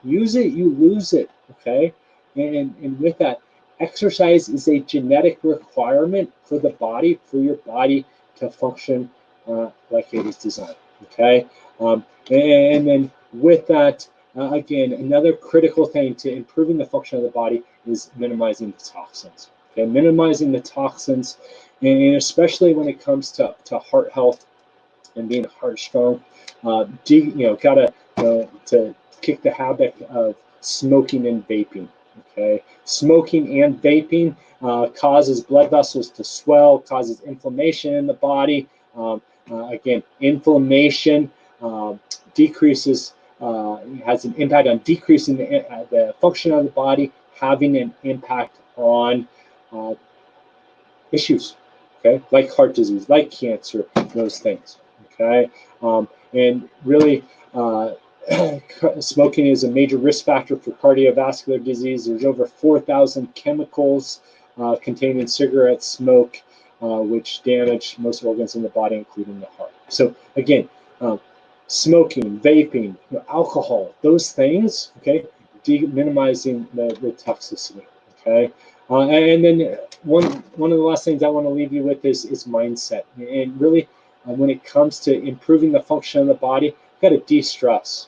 use it, you lose it. Okay, and with that, exercise is a genetic requirement for the body, for your body to function like it is designed. Okay, and then with that, again, another critical thing to improving the function of the body is minimizing the toxins. Okay, minimizing the toxins, and especially when it comes to heart health and being heart strong, gotta to kick the habit of smoking and vaping. Okay, smoking and vaping causes blood vessels to swell, causes inflammation in the body. Again, inflammation decreases, has an impact on decreasing the function of the body, having an impact on issues, okay, like heart disease, like cancer, those things. Okay, and really, smoking is a major risk factor for cardiovascular disease. There's over 4,000 chemicals contained in cigarette smoke, which damage most organs in the body, including the heart. So again, smoking, vaping, alcohol, those things, okay, minimizing the toxicity. Okay, and then one of the last things I want to leave you with is mindset, and really. When it comes to improving the function of the body, you've got to de-stress.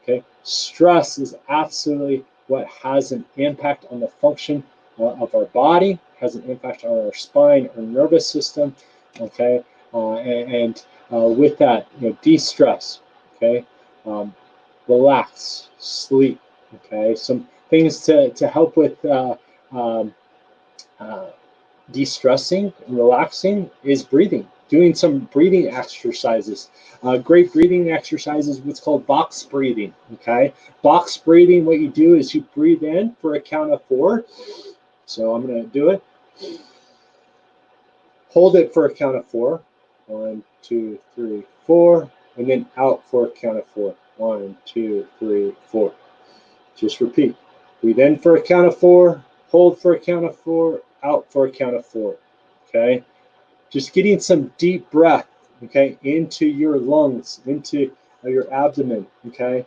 Okay, stress is absolutely what has an impact on the function of our body, has an impact on our spine, our nervous system. Okay, and with that, de-stress. Okay, relax, sleep. Okay, some things to help with de-stressing and relaxing is breathing. Doing some breathing exercises. Great breathing exercises, what's called box breathing. Okay, box breathing, what you do is you breathe in for a count of 4. So I'm going to do it. Hold it for a count of 4. 1, 2, 3, 4. And then out for a count of 4. 1, 2, 3, 4. Just repeat. Breathe in for a count of 4. Hold for a count of 4. Out for a count of 4. Okay. Just getting some deep breath, okay, into your lungs, into your abdomen, okay,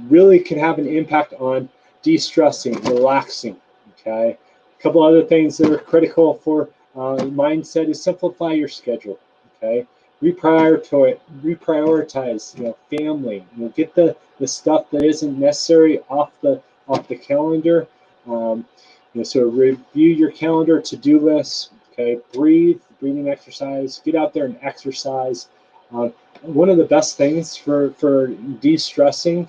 really can have an impact on de-stressing, relaxing, okay. A couple other things that are critical for mindset is simplify your schedule, okay. Reprioritize, family. Get the stuff that isn't necessary off the calendar. So review your calendar, to-do lists. Okay, breathing exercise. Get out there and exercise. One of the best things for de-stressing,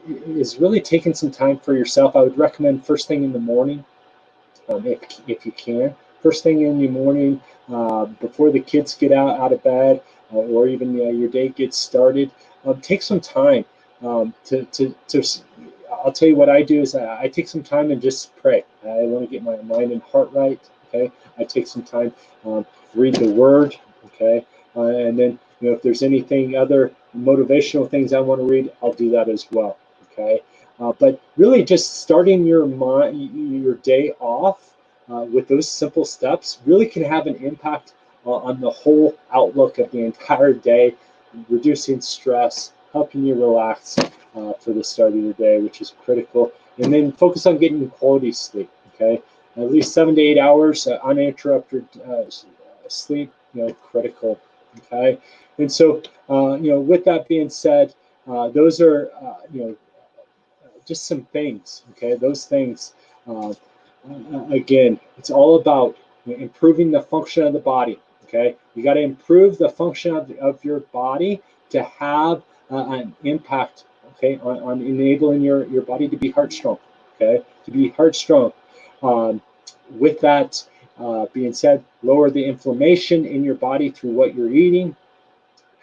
is really taking some time for yourself. I would recommend first thing in the morning, if you can. First thing in the morning, before the kids get out of bed, or even your day gets started. Take some time to. I'll tell you what I do is I take some time and just pray. I want to get my mind and heart right. Okay, I take some time, read the Word. Okay, and then if there's anything other motivational things I want to read, I'll do that as well. Okay, but really just starting your day off with those simple steps really can have an impact on the whole outlook of the entire day, reducing stress, helping you relax for the start of your day, which is critical. And then focus on getting quality sleep. Okay, at least 7 to 8 hours uninterrupted sleep. Critical Okay, and so with that being said, those are just some things. Okay, those things. Again, it's all about improving the function of the body. Okay, you got to improve the function of your body to have an impact. Okay, on enabling your body to be heart strong. Okay, to be heart strong. With that being said, lower the inflammation in your body through what you're eating,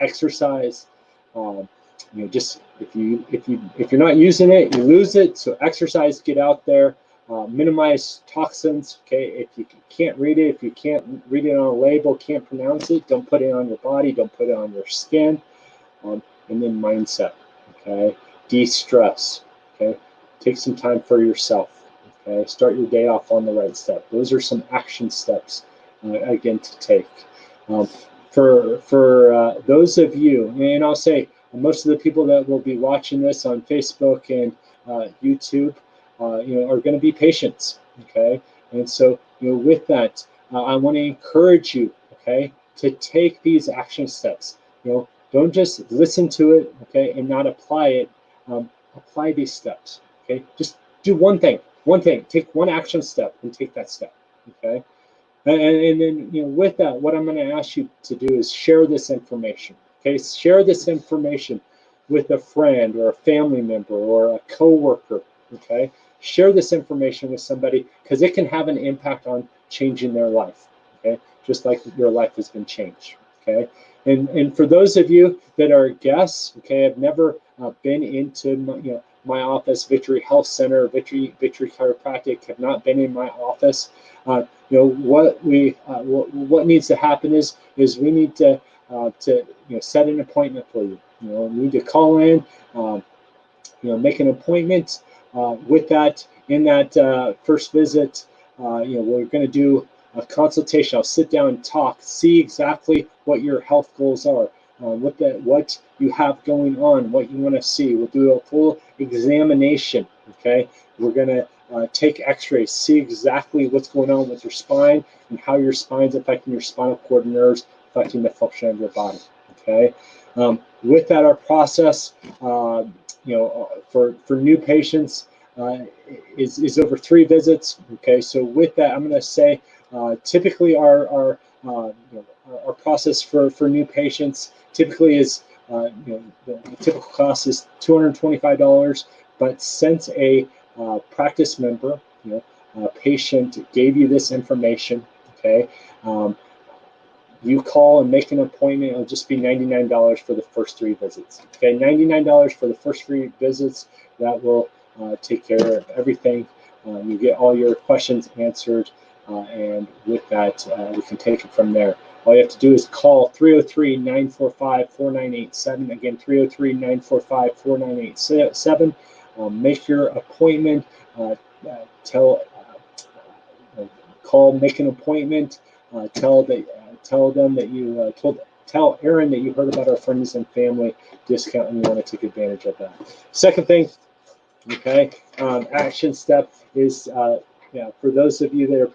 exercise. Just if you're not using it, you lose it. So exercise, get out there, minimize toxins. Okay, if you can't read it, if you can't read it on a label, can't pronounce it, don't put it on your body, don't put it on your skin. And then mindset. Okay, de-stress. Okay, take some time for yourself. Okay, start your day off on the right step. Those are some action steps again to take. For those of you, and I'll say most of the people that will be watching this on Facebook and YouTube, are going to be patients. Okay, and so with that, I want to encourage you, okay, to take these action steps. Don't just listen to it, okay, and not apply it. Apply these steps. Okay, just do one thing. Take one action step and take that step. Okay. And then, with that, what I'm going to ask you to do is share this information. Okay, share this information with a friend or a family member or a coworker. Okay, share this information with somebody because it can have an impact on changing their life. Okay, just like your life has been changed. Okay, and for those of you that are guests, okay, I've never been into my office, Victory Health Center, Victory Chiropractic, have not been in my office. What needs to happen is we need to set an appointment for you. We need to call in, make an appointment. With that, in that first visit, we're going to do a consultation. I'll sit down and talk, see exactly what your health goals are, what you have going on, what you want to see. We'll do a full examination. Okay, we're going to take x-rays, see exactly what's going on with your spine and how your spine's affecting your spinal cord nerves, affecting the function of your body. Okay, with that, our process, for new patients is over 3 visits. Okay, so with that, I'm going to say typically our process for new patients typically is the typical cost is $225, but since a practice member, a patient gave you this information, okay, you call and make an appointment. It'll just be $99 for the first 3 visits. Okay, $99 for the first 3 visits. That will take care of everything. You get all your questions answered, and with that, we can take it from there. All you have to do is call 303-945-4987. Again, 303-945-4987. Make your appointment. Call, make an appointment. Tell them that you tell Aaron that you heard about our friends and family discount and you want to take advantage of that. Second thing, okay, action step is for those of you that are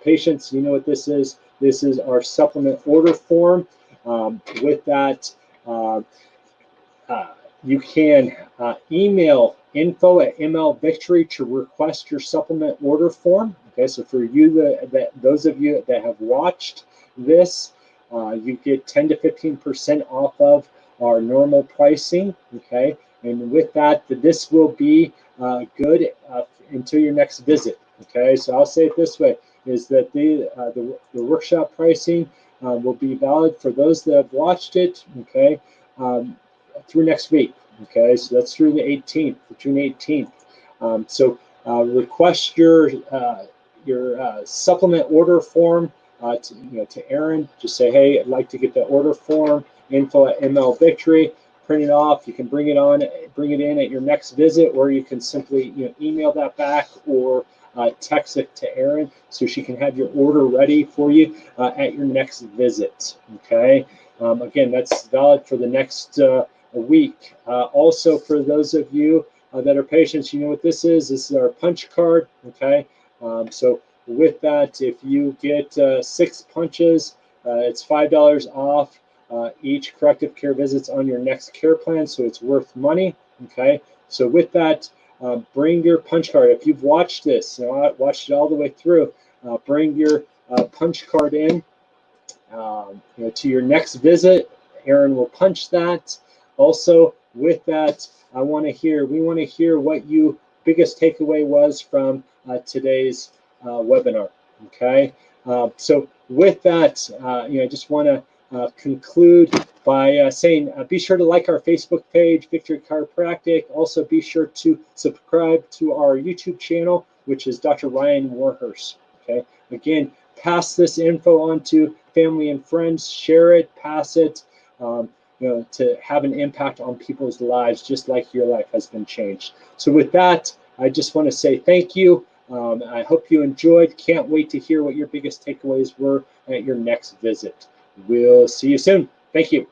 patients, you know what this is. This is our supplement order form. With that, you can email info@mlvictory to request your supplement order form. Okay, so for you those of you that have watched this, you get 10 to 15% off of our normal pricing. Okay, and with that, this will be good until your next visit. Okay, so I'll say it this way: is that the workshop pricing will be valid for those that have watched it. Okay. Through next week. Okay, so that's through the 18th, June 18th. So request your supplement order form to Aaron. Just say, hey, I'd like to get the order form. info@mlvictory. Print it off. You can bring it in at your next visit, or you can simply email that back or text it to Erin so she can have your order ready for you at your next visit. Okay. Again, that's valid for the next week. Also, for those of you that are patients, you know what this is. This is our punch card. Okay. So with that, if you get 6 punches, it's $5 off. each corrective care visit's on your next care plan, so it's worth money. Okay, so with that, bring your punch card. If you've watched this, watched it all the way through, bring your punch card in to your next visit. Aaron will punch that. Also, with that, we want to hear what you biggest takeaway was from today's webinar. Okay, so with that, I just want to conclude by saying be sure to like our Facebook page, Victory Chiropractic. Also, be sure to subscribe to our YouTube channel, which is Dr. Ryan Warhurst. Okay, again, pass this info on to family and friends, share it, pass it, to have an impact on people's lives, just like your life has been changed. So with that, I just want to say thank you. I hope you enjoyed. Can't wait to hear what your biggest takeaways were at your next visit. We'll see you soon. Thank you.